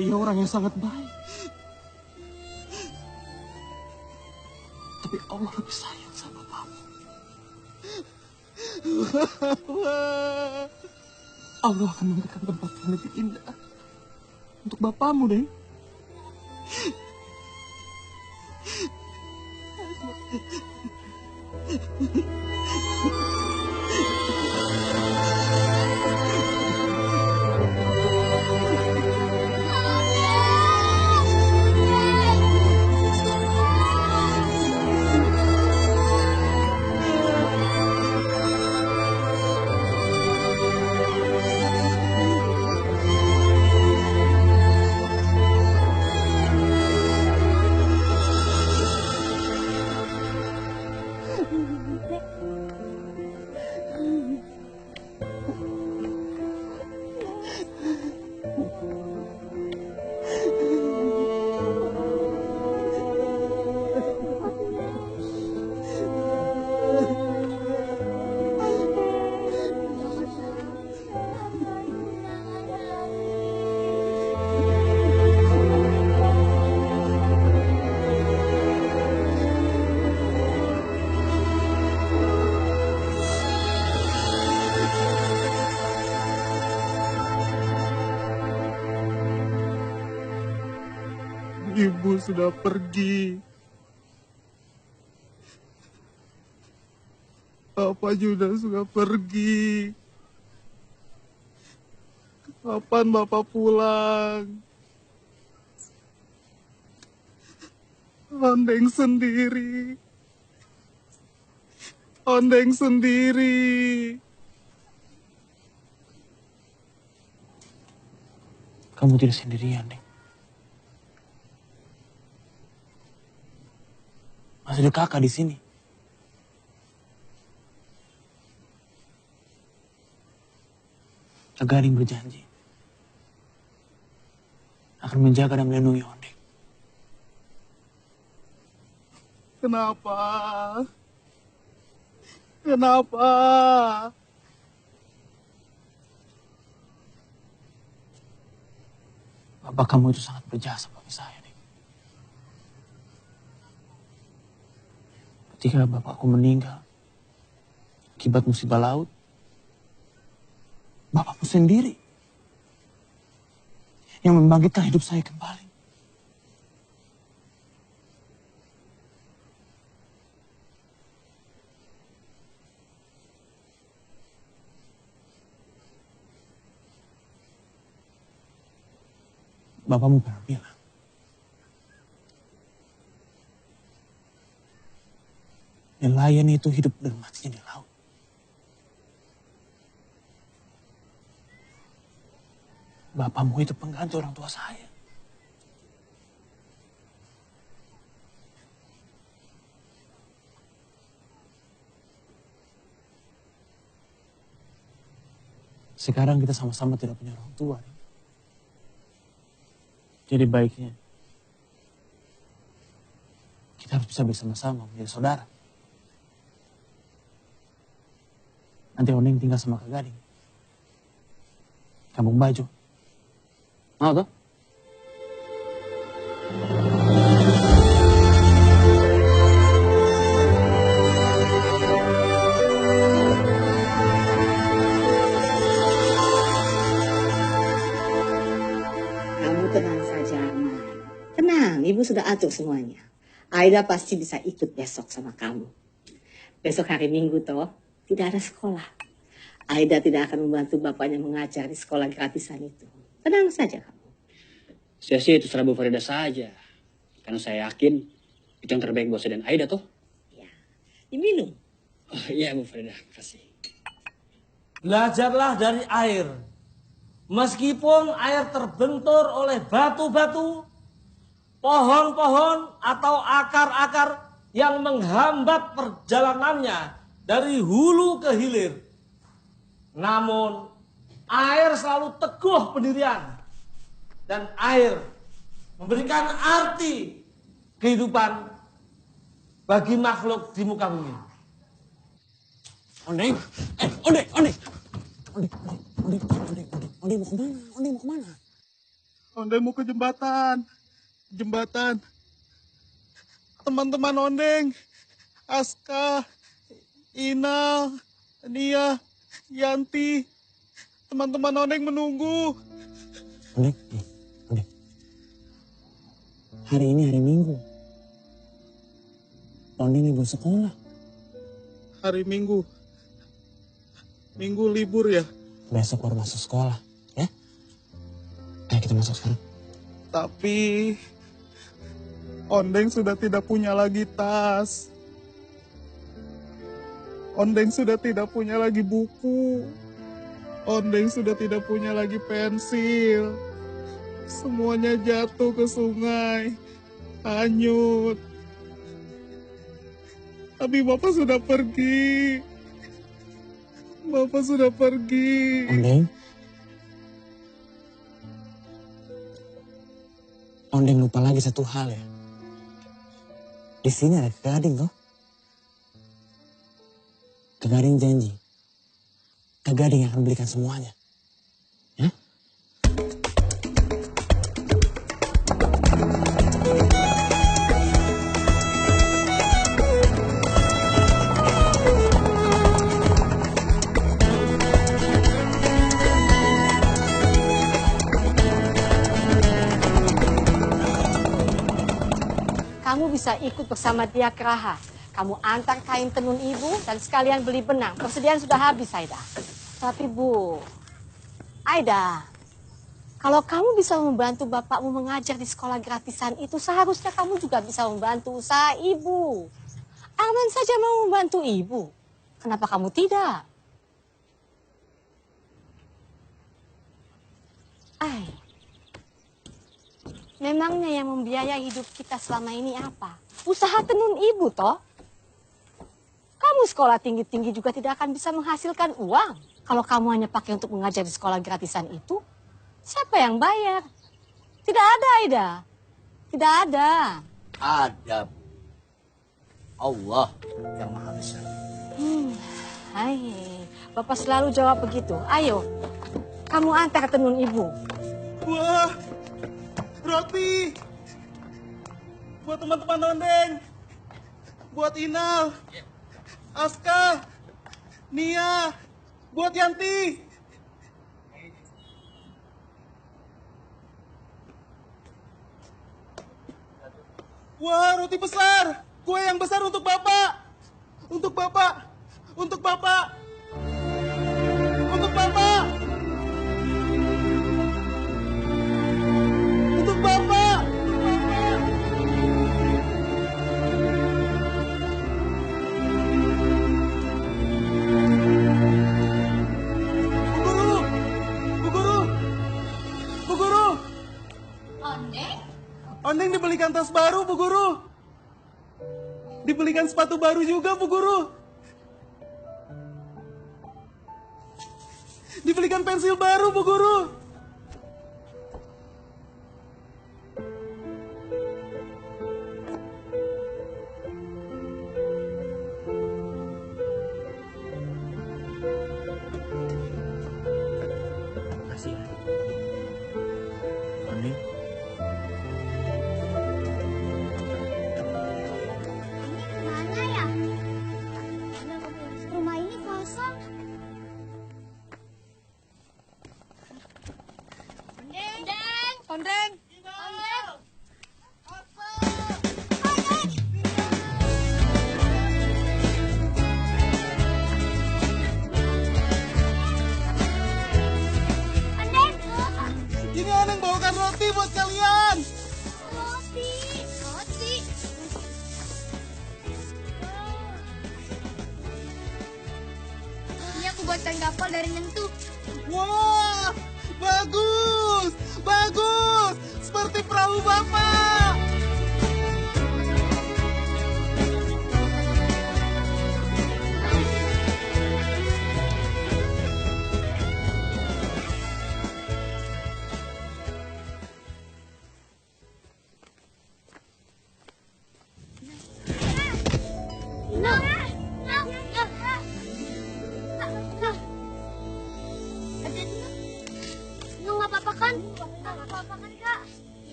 Dia orang yang sangat baik. Tapi Allah lebih sayang sama bapakmu. Allah akan memberikan tempat yang lebih indah untuk bapakmu, Deng. Ibu sudah pergi. Bapak juga sudah pergi. Kapan Bapak pulang? Ondeng sendiri. Ondeng sendiri. Kamu tidak sendirian, Deng. Masih ada kakak di sini. Gading berjanji akan menjaga dan melindungi Ondeng. Kenapa? Kenapa? Bapak kamu itu sangat berjasa bagi saya, Deng. Ketika bapakku meninggal akibat musibah laut, bapakmu sendiri yang membangkitkan hidup saya kembali. Bapakmu pernah bilang, nelayan itu hidup dan matinya di laut. Bapakmu itu pengganti orang tua saya. Sekarang kita sama-sama tidak punya orang tua. Jadi baiknya kita harus bisa bersama-sama menjadi saudara. Nanti Ondeng tinggal sama Kak Gading. Kampung Bajo. Mau toh? Kamu tenang saja, Arman. Tenang, Ibu sudah atur semuanya. Aida pasti bisa ikut besok sama kamu. Besok hari Minggu toh, tidak ada sekolah. Aida tidak akan membantu bapaknya mengajar di sekolah gratisan itu. Tenang saja kamu. Sia-sia itu serah Bu Farida saja. Karena saya yakin itu yang terbaik buat saya dan Aida toh. Ya, diminum. Oh iya Bu Farida, kasih. Belajarlah dari air. Meskipun air terbentur oleh batu-batu, pohon-pohon atau akar-akar yang menghambat perjalanannya dari hulu ke hilir. Namun air selalu teguh pendirian, dan air memberikan arti kehidupan bagi makhluk di muka bumi. Ondeng, Ondeng mau kemana? Ondeng mau ke jembatan. Teman-teman Ondeng, Aska, Ina, Nia, Yanti, teman-teman Ondeng menunggu. Ondeng. Hari ini hari Minggu. Ondeng libur sekolah. Hari Minggu libur ya? Besok baru masuk sekolah, ya? Ayo kita masuk sekarang. Tapi Ondeng sudah tidak punya lagi tas. Ondeng sudah tidak punya lagi buku. Ondeng sudah tidak punya lagi pensil. Semuanya jatuh ke sungai, hanyut. Tapi Bapak sudah pergi. Ondeng lupa lagi satu hal ya. Di sini ada Kak Gading toh. Kak Gading janji. Kak Gading akan belikan semuanya. Ya? Kamu bisa ikut bersama dia ke Raha. Kamu antar kain tenun ibu dan sekalian beli benang. Persediaan sudah habis, Aida. Tapi Bu, Aida, kalau kamu bisa membantu bapakmu mengajar di sekolah gratisan itu, seharusnya kamu juga bisa membantu usaha ibu. Arman saja mau membantu ibu. Kenapa kamu tidak? Memangnya yang membiayai hidup kita selama ini apa? Usaha tenun ibu, toh? Kamu sekolah tinggi-tinggi juga tidak akan bisa menghasilkan uang. Kalau kamu hanya pakai untuk mengajar di sekolah gratisan itu, siapa yang bayar? Tidak ada, Aida. Tidak ada. Ada. Allah yang Maha Besar. Bapak selalu jawab begitu. Ayo, kamu antar tenun ibu. Wah, roti. Buat teman-teman Ondeng. Buat Inal. Aska. Nia. Buat Yanti. Wah, roti besar. Kue yang besar untuk Bapak. Untuk Bapak. Untuk Bapak. Untuk Bapak. Untuk Bapak. Bu Guru. Ondeng? Ondeng dibelikan tas baru, Bu Guru. Dibelikan sepatu baru juga, Bu Guru. Dibelikan pensil baru, Bu Guru. Makasih ya. Ondeng. Mana ya? Rumah ini kosong. Ondeng. Ini Ondeng bawakan roti buat kalian. Roti. Ini aku buatkan kapal dari nyentuh. Wah, bagus. Seperti perahu Bapak.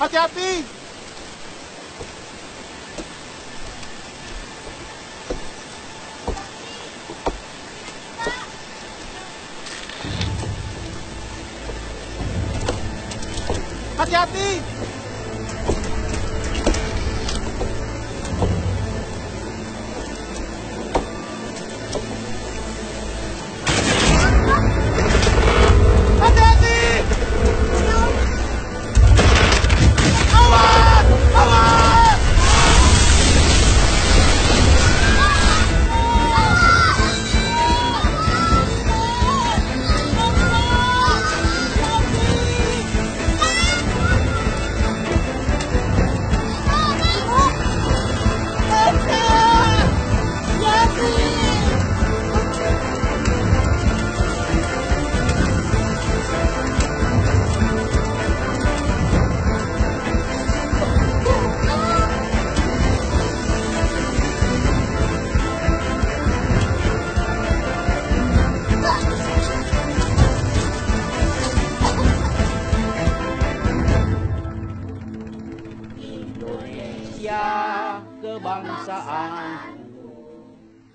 Hati-hati! Hati-hati!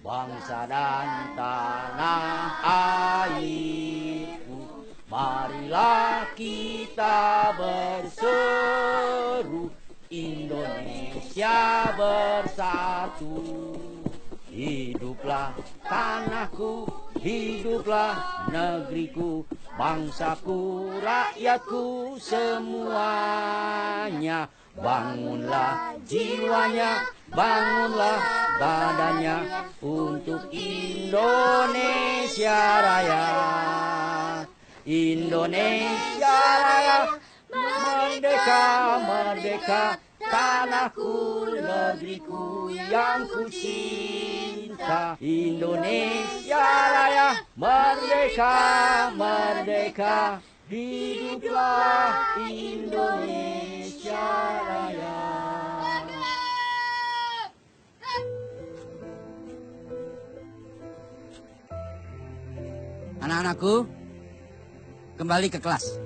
bangsa dan tanah airku. Marilah kita berseru, Indonesia bersatu. Hiduplah tanahku, hiduplah negeriku, bangsaku, rakyatku semuanya. Bangunlah jiwanya, bangunlah badannya untuk Indonesia Raya. Indonesia Raya, merdeka, merdeka, tanahku, negeriku yang ku cinta. Indonesia Raya, merdeka, merdeka, hiduplah Indonesia Raya. Anak-anakku, kembali ke kelas.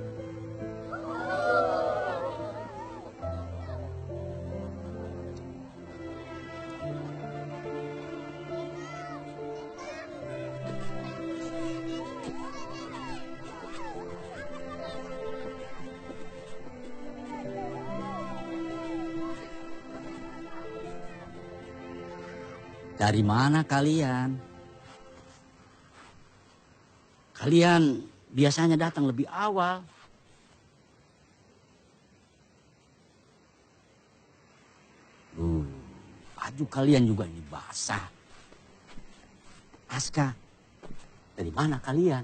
Dari mana kalian? Kalian biasanya datang lebih awal. Baju kalian juga ini basah. Aska, dari mana kalian?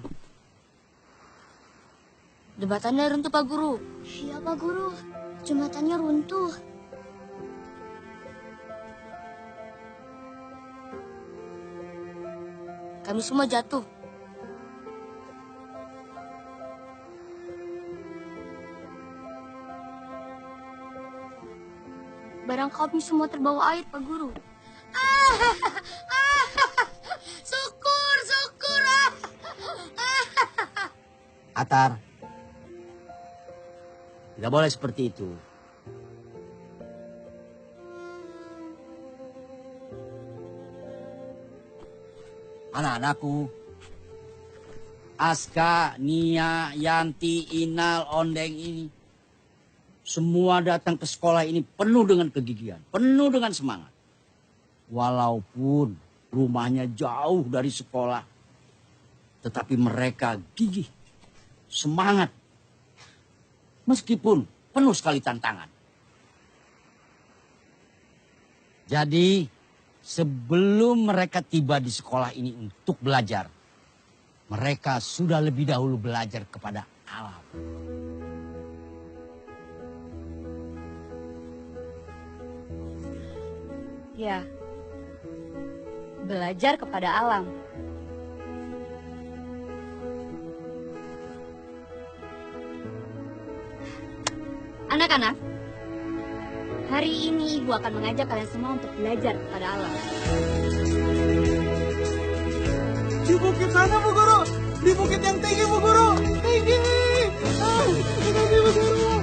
Jembatannya runtuh, Pak Guru. Iya, Pak Guru. Jembatannya runtuh. Kami semua jatuh. Barang kami semua terbawa air, Pak Guru. Syukur, syukur. Atar, tidak boleh seperti itu. Anak-anakku, Aska, Nia, Yanti, Inal, Ondeng ini, semua datang ke sekolah ini penuh dengan kegigihan, penuh dengan semangat. Walaupun rumahnya jauh dari sekolah, tetapi mereka gigih, semangat, meskipun penuh sekali tantangan. Jadi, sebelum mereka tiba di sekolah ini untuk belajar, mereka sudah lebih dahulu belajar kepada alam. Ya, belajar kepada alam. Anak-anak, hari ini Ibu akan mengajak kalian semua untuk belajar kepada alam. Di bukit sana, Bu Guru. Di bukit yang tinggi, Bu Guru. Tinggi. Tinggi, Bu Guru.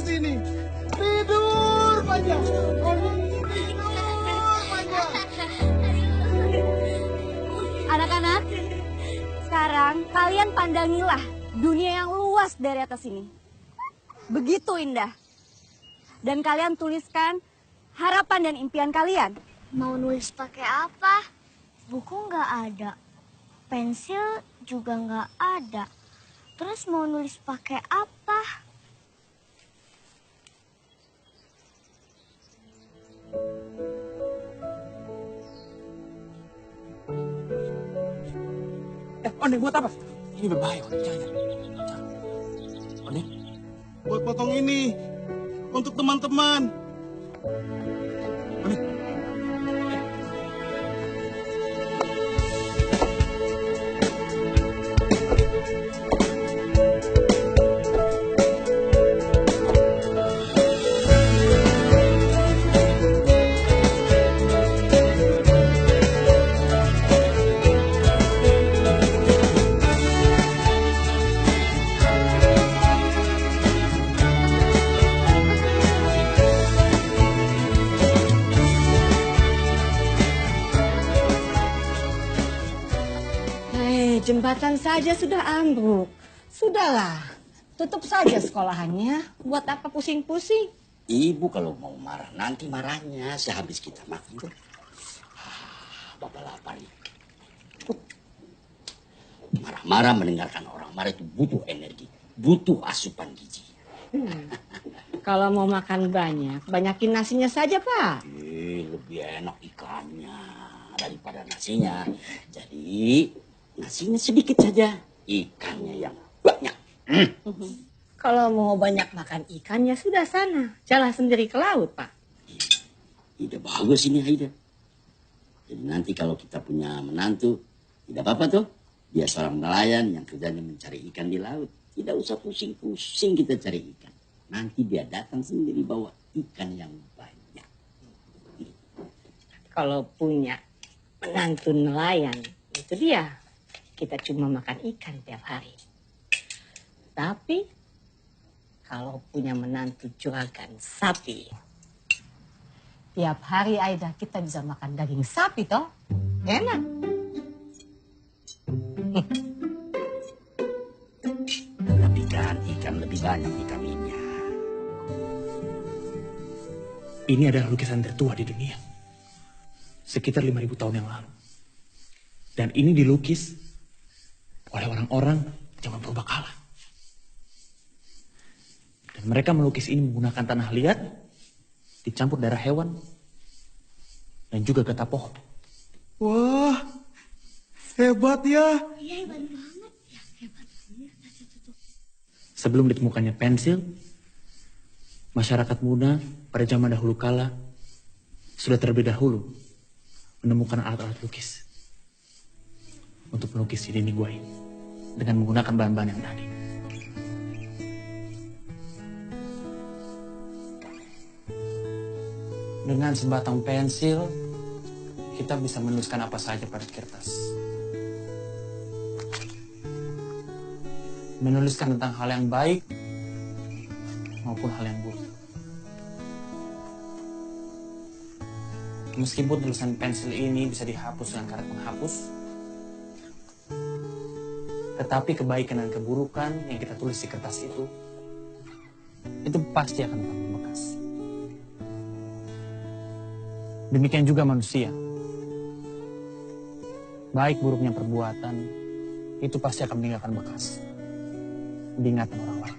sini. Tidur aja. Anak-anak, sekarang kalian pandangilah dunia yang luas dari atas ini. Begitu indah. Dan kalian tuliskan harapan dan impian kalian. Mau nulis pakai apa? Buku nggak ada. Pensil juga nggak ada. Terus mau nulis pakai apa? Ondeng buat apa? Ini berbahaya, Ondeng. Jangan. Ondeng? Buat potong ini. Untuk teman-teman. Jembatan saja sudah ambruk. Sudahlah, tutup saja sekolahannya. Buat apa pusing-pusing? Ibu kalau mau marah, nanti marahnya sehabis kita makan. Bapak lapar nih. Marah-marah mendengarkan orang marah itu butuh energi, butuh asupan gizi. Kalau mau makan banyak, banyakin nasinya saja, Pak. Lebih enak ikannya daripada nasinya. Jadi nasinya sedikit saja, ikannya yang banyak. Kalau mau banyak makan ikan ya sudah sana. Jalan sendiri ke laut, Pak. Ide bagus ini, Aida. Jadi nanti kalau kita punya menantu, tidak apa-apa tuh. Dia seorang nelayan yang kerjanya mencari ikan di laut. Tidak usah pusing-pusing kita cari ikan. Nanti dia datang sendiri bawa ikan yang banyak. Kalau punya menantu nelayan, itu dia. Kita cuma makan ikan tiap hari. Tapi kalau punya menantu juragan sapi, tiap hari Aida kita bisa makan daging sapi toh. Enak. Tapi kan ikan lebih banyak vitaminnya. Ini adalah lukisan tertua di dunia. Sekitar 5.000 tahun yang lalu. Dan ini dilukis oleh orang-orang zaman purbakala. Dan mereka melukis ini menggunakan tanah liat, dicampur darah hewan, dan juga getah pohon. Wah, hebat ya. Iya, hebat banget. Ya, hebat. Sebelum ditemukannya pensil, masyarakat muda pada zaman dahulu kala sudah terlebih dahulu menemukan alat-alat lukis untuk melukis di dinding gua ini dengan menggunakan bahan-bahan yang tadi. Dengan sebatang pensil, kita bisa menuliskan apa saja pada kertas. Menuliskan tentang hal yang baik maupun hal yang buruk. Meskipun tulisan pensil ini bisa dihapus dengan karet penghapus, tetapi kebaikan dan keburukan yang kita tulis di kertas itu pasti akan tetap membekas. Demikian juga manusia. Baik buruknya perbuatan, itu pasti akan meninggalkan bekas di ingatan orang lain.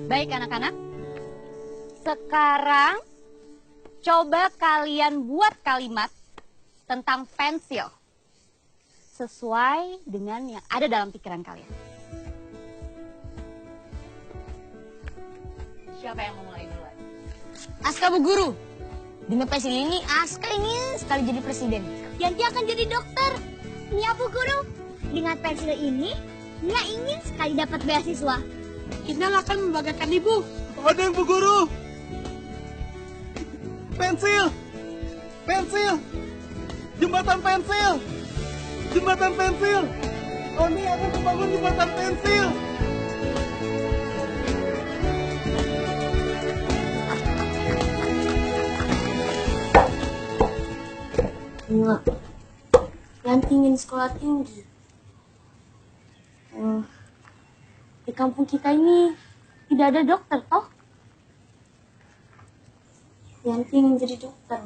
Baik anak-anak, sekarang coba kalian buat kalimat tentang pensil sesuai dengan yang ada dalam pikiran kalian. Siapa yang mau mulai duluan? Aska Bu Guru. Dengan pensil ini, Aska ingin sekali jadi presiden. Yanti akan jadi dokter. Nia Bu Guru. Dengan pensil ini, Nia ingin sekali dapat beasiswa. Inal akan membanggakan ibu. Ada yang Bu Guru. Pensil. Pensil. Jembatan pensil. Jembatan pensil. Ondeng akan membangun jembatan pensil. Enggak. Yang ingin sekolah tinggi. Di kampung kita ini tidak ada dokter, toh? Yang ingin jadi dokter.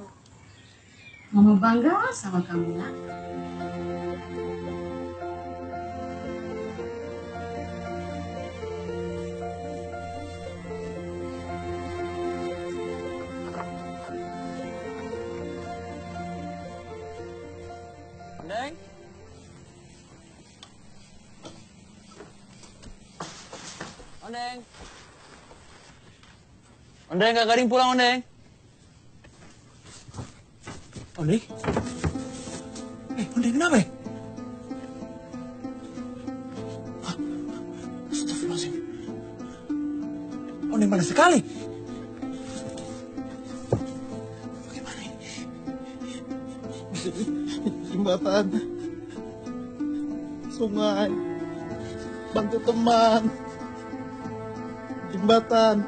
Mama bangga sama kamu, ya. Ondeng? Ondeng? Ondeng, Kak Gading pulang, Ondeng. Ondeng? Ondeng kenapa ya? Astagfirullahaladzim. Ondeng panas sekali. Bagaimana ini? Jembatan, sungai, bantu teman, jembatan,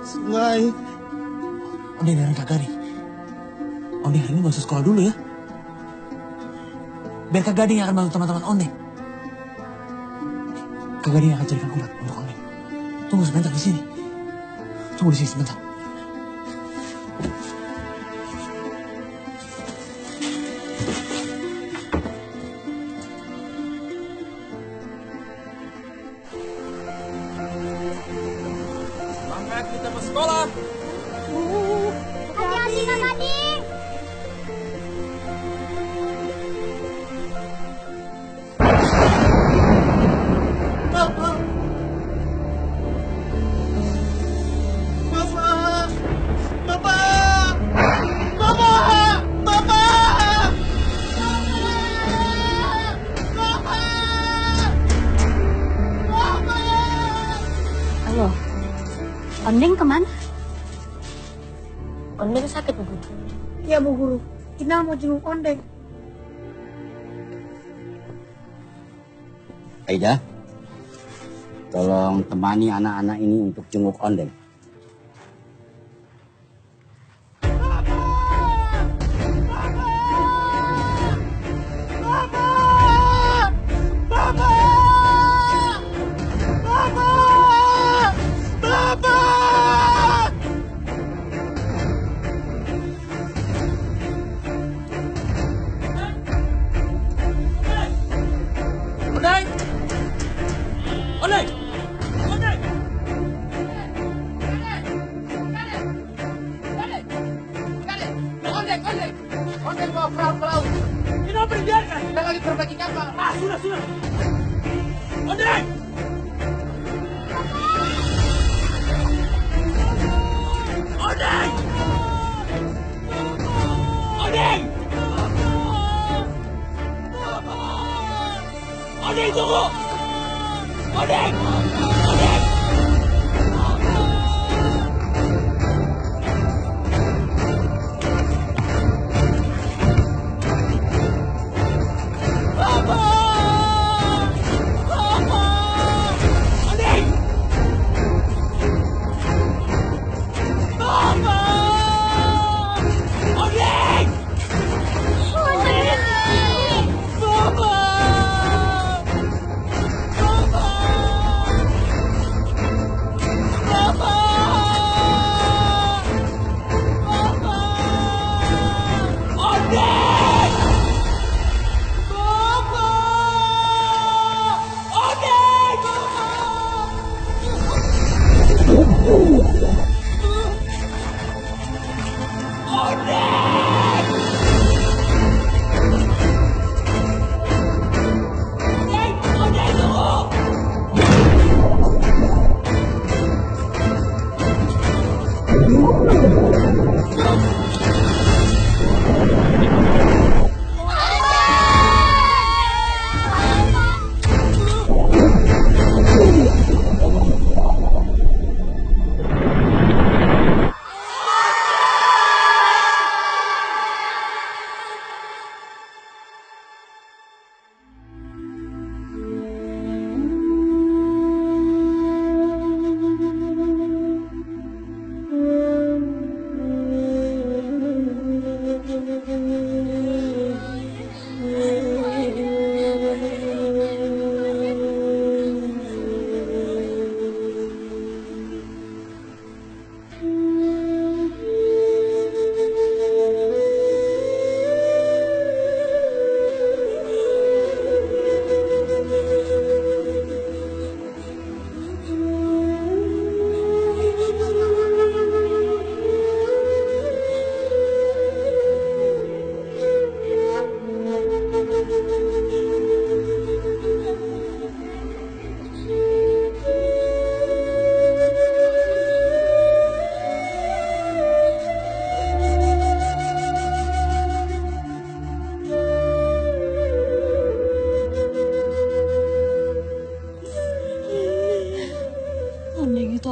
sungai. Ondeng dan Kak Gading. Ondeng hari ini gak usah sekolah dulu ya. Biar Kak Gading yang akan bantu teman-teman Ondeng. Kak Gading akan carikan obat untuk Ondeng. Tunggu sebentar di sini. Tunggu di sini sebentar. Semangat kita bersekolah. Hati-hati Kak Gading. Halo, Ondeng kemana? Ondeng sakit, Bu Guru. Ya Bu Guru, kita mau jenguk Ondeng. Aida, tolong temani anak-anak ini untuk jenguk Ondeng. Ondeng! Ondeng! Ondeng! Ondeng bawa perahu ke laut. Ini apa dibiarkan? Kita lagi perbaiki kapal. Sudah. Ondeng! Ondeng! Ondeng! Ondeng, tunggu! Ondeng! Ondeng!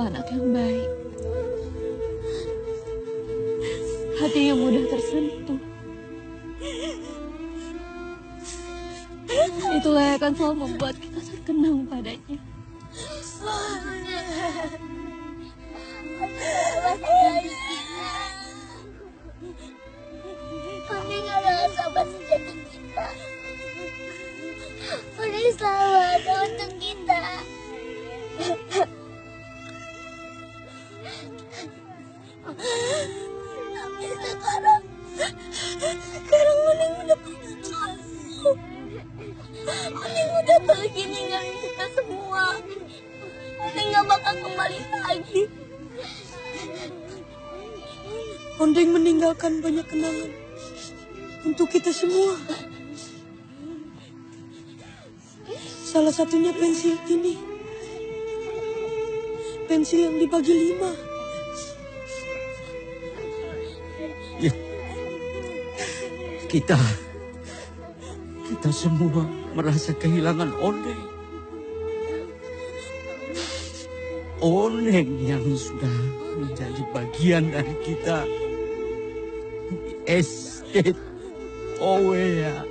anak yang baik. Hati yang mudah tersentuh. Itulah yang akan selalu membuat kita terkenang padanya. Ondeng adalah sahabat sejati kita. Ondeng selalu ada untuk kita. Tapi sekarang Ondeng udah punya kamu. Ondeng udah pergi ninggalin kita semua. Ondeng gak bakal kembali lagi. Ondeng meninggalkan banyak kenangan untuk kita semua. Salah satunya pensil ini. Pensil yang dibagi 5. Ya, kita semua merasa kehilangan Ondeng. Ondeng yang sudah menjadi bagian dari kita. Estate Owea.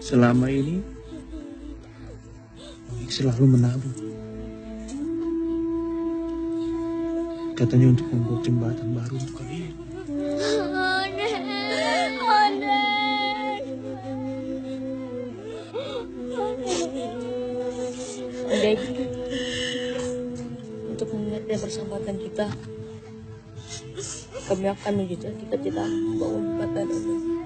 Selama ini, selalu menabung. Katanya untuk membuat jembatan baru untuk kalian. Ondeng, untuk mengingatnya persahabatan kita, kami akan menjadi cita-cita membangun jembatan Ondeng.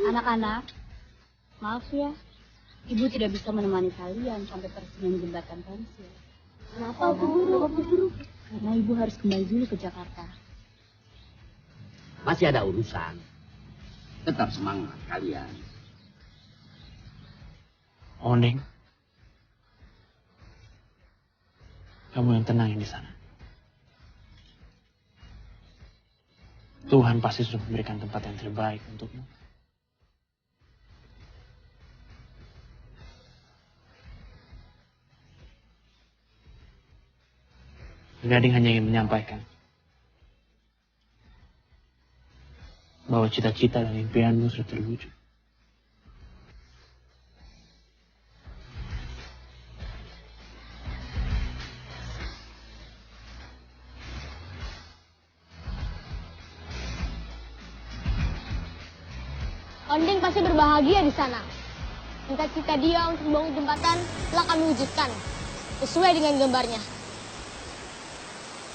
Anak-anak, maaf ya, Ibu tidak bisa menemani kalian sampai peresmian jembatan pensil. Kenapa, Bu? Karena Ibu harus kembali dulu ke Jakarta. Masih ada urusan. Tetap semangat kalian. Ondeng, kamu yang tenang di sana. Tuhan pasti sudah memberikan tempat yang terbaik untukmu. Gading hanya ingin menyampaikan bahwa cita-cita dan impianmu sudah terwujud. Ondeng pasti berbahagia di sana. Cita-cita dia untuk membangun jembatan telah kami wujudkan sesuai dengan gambarnya.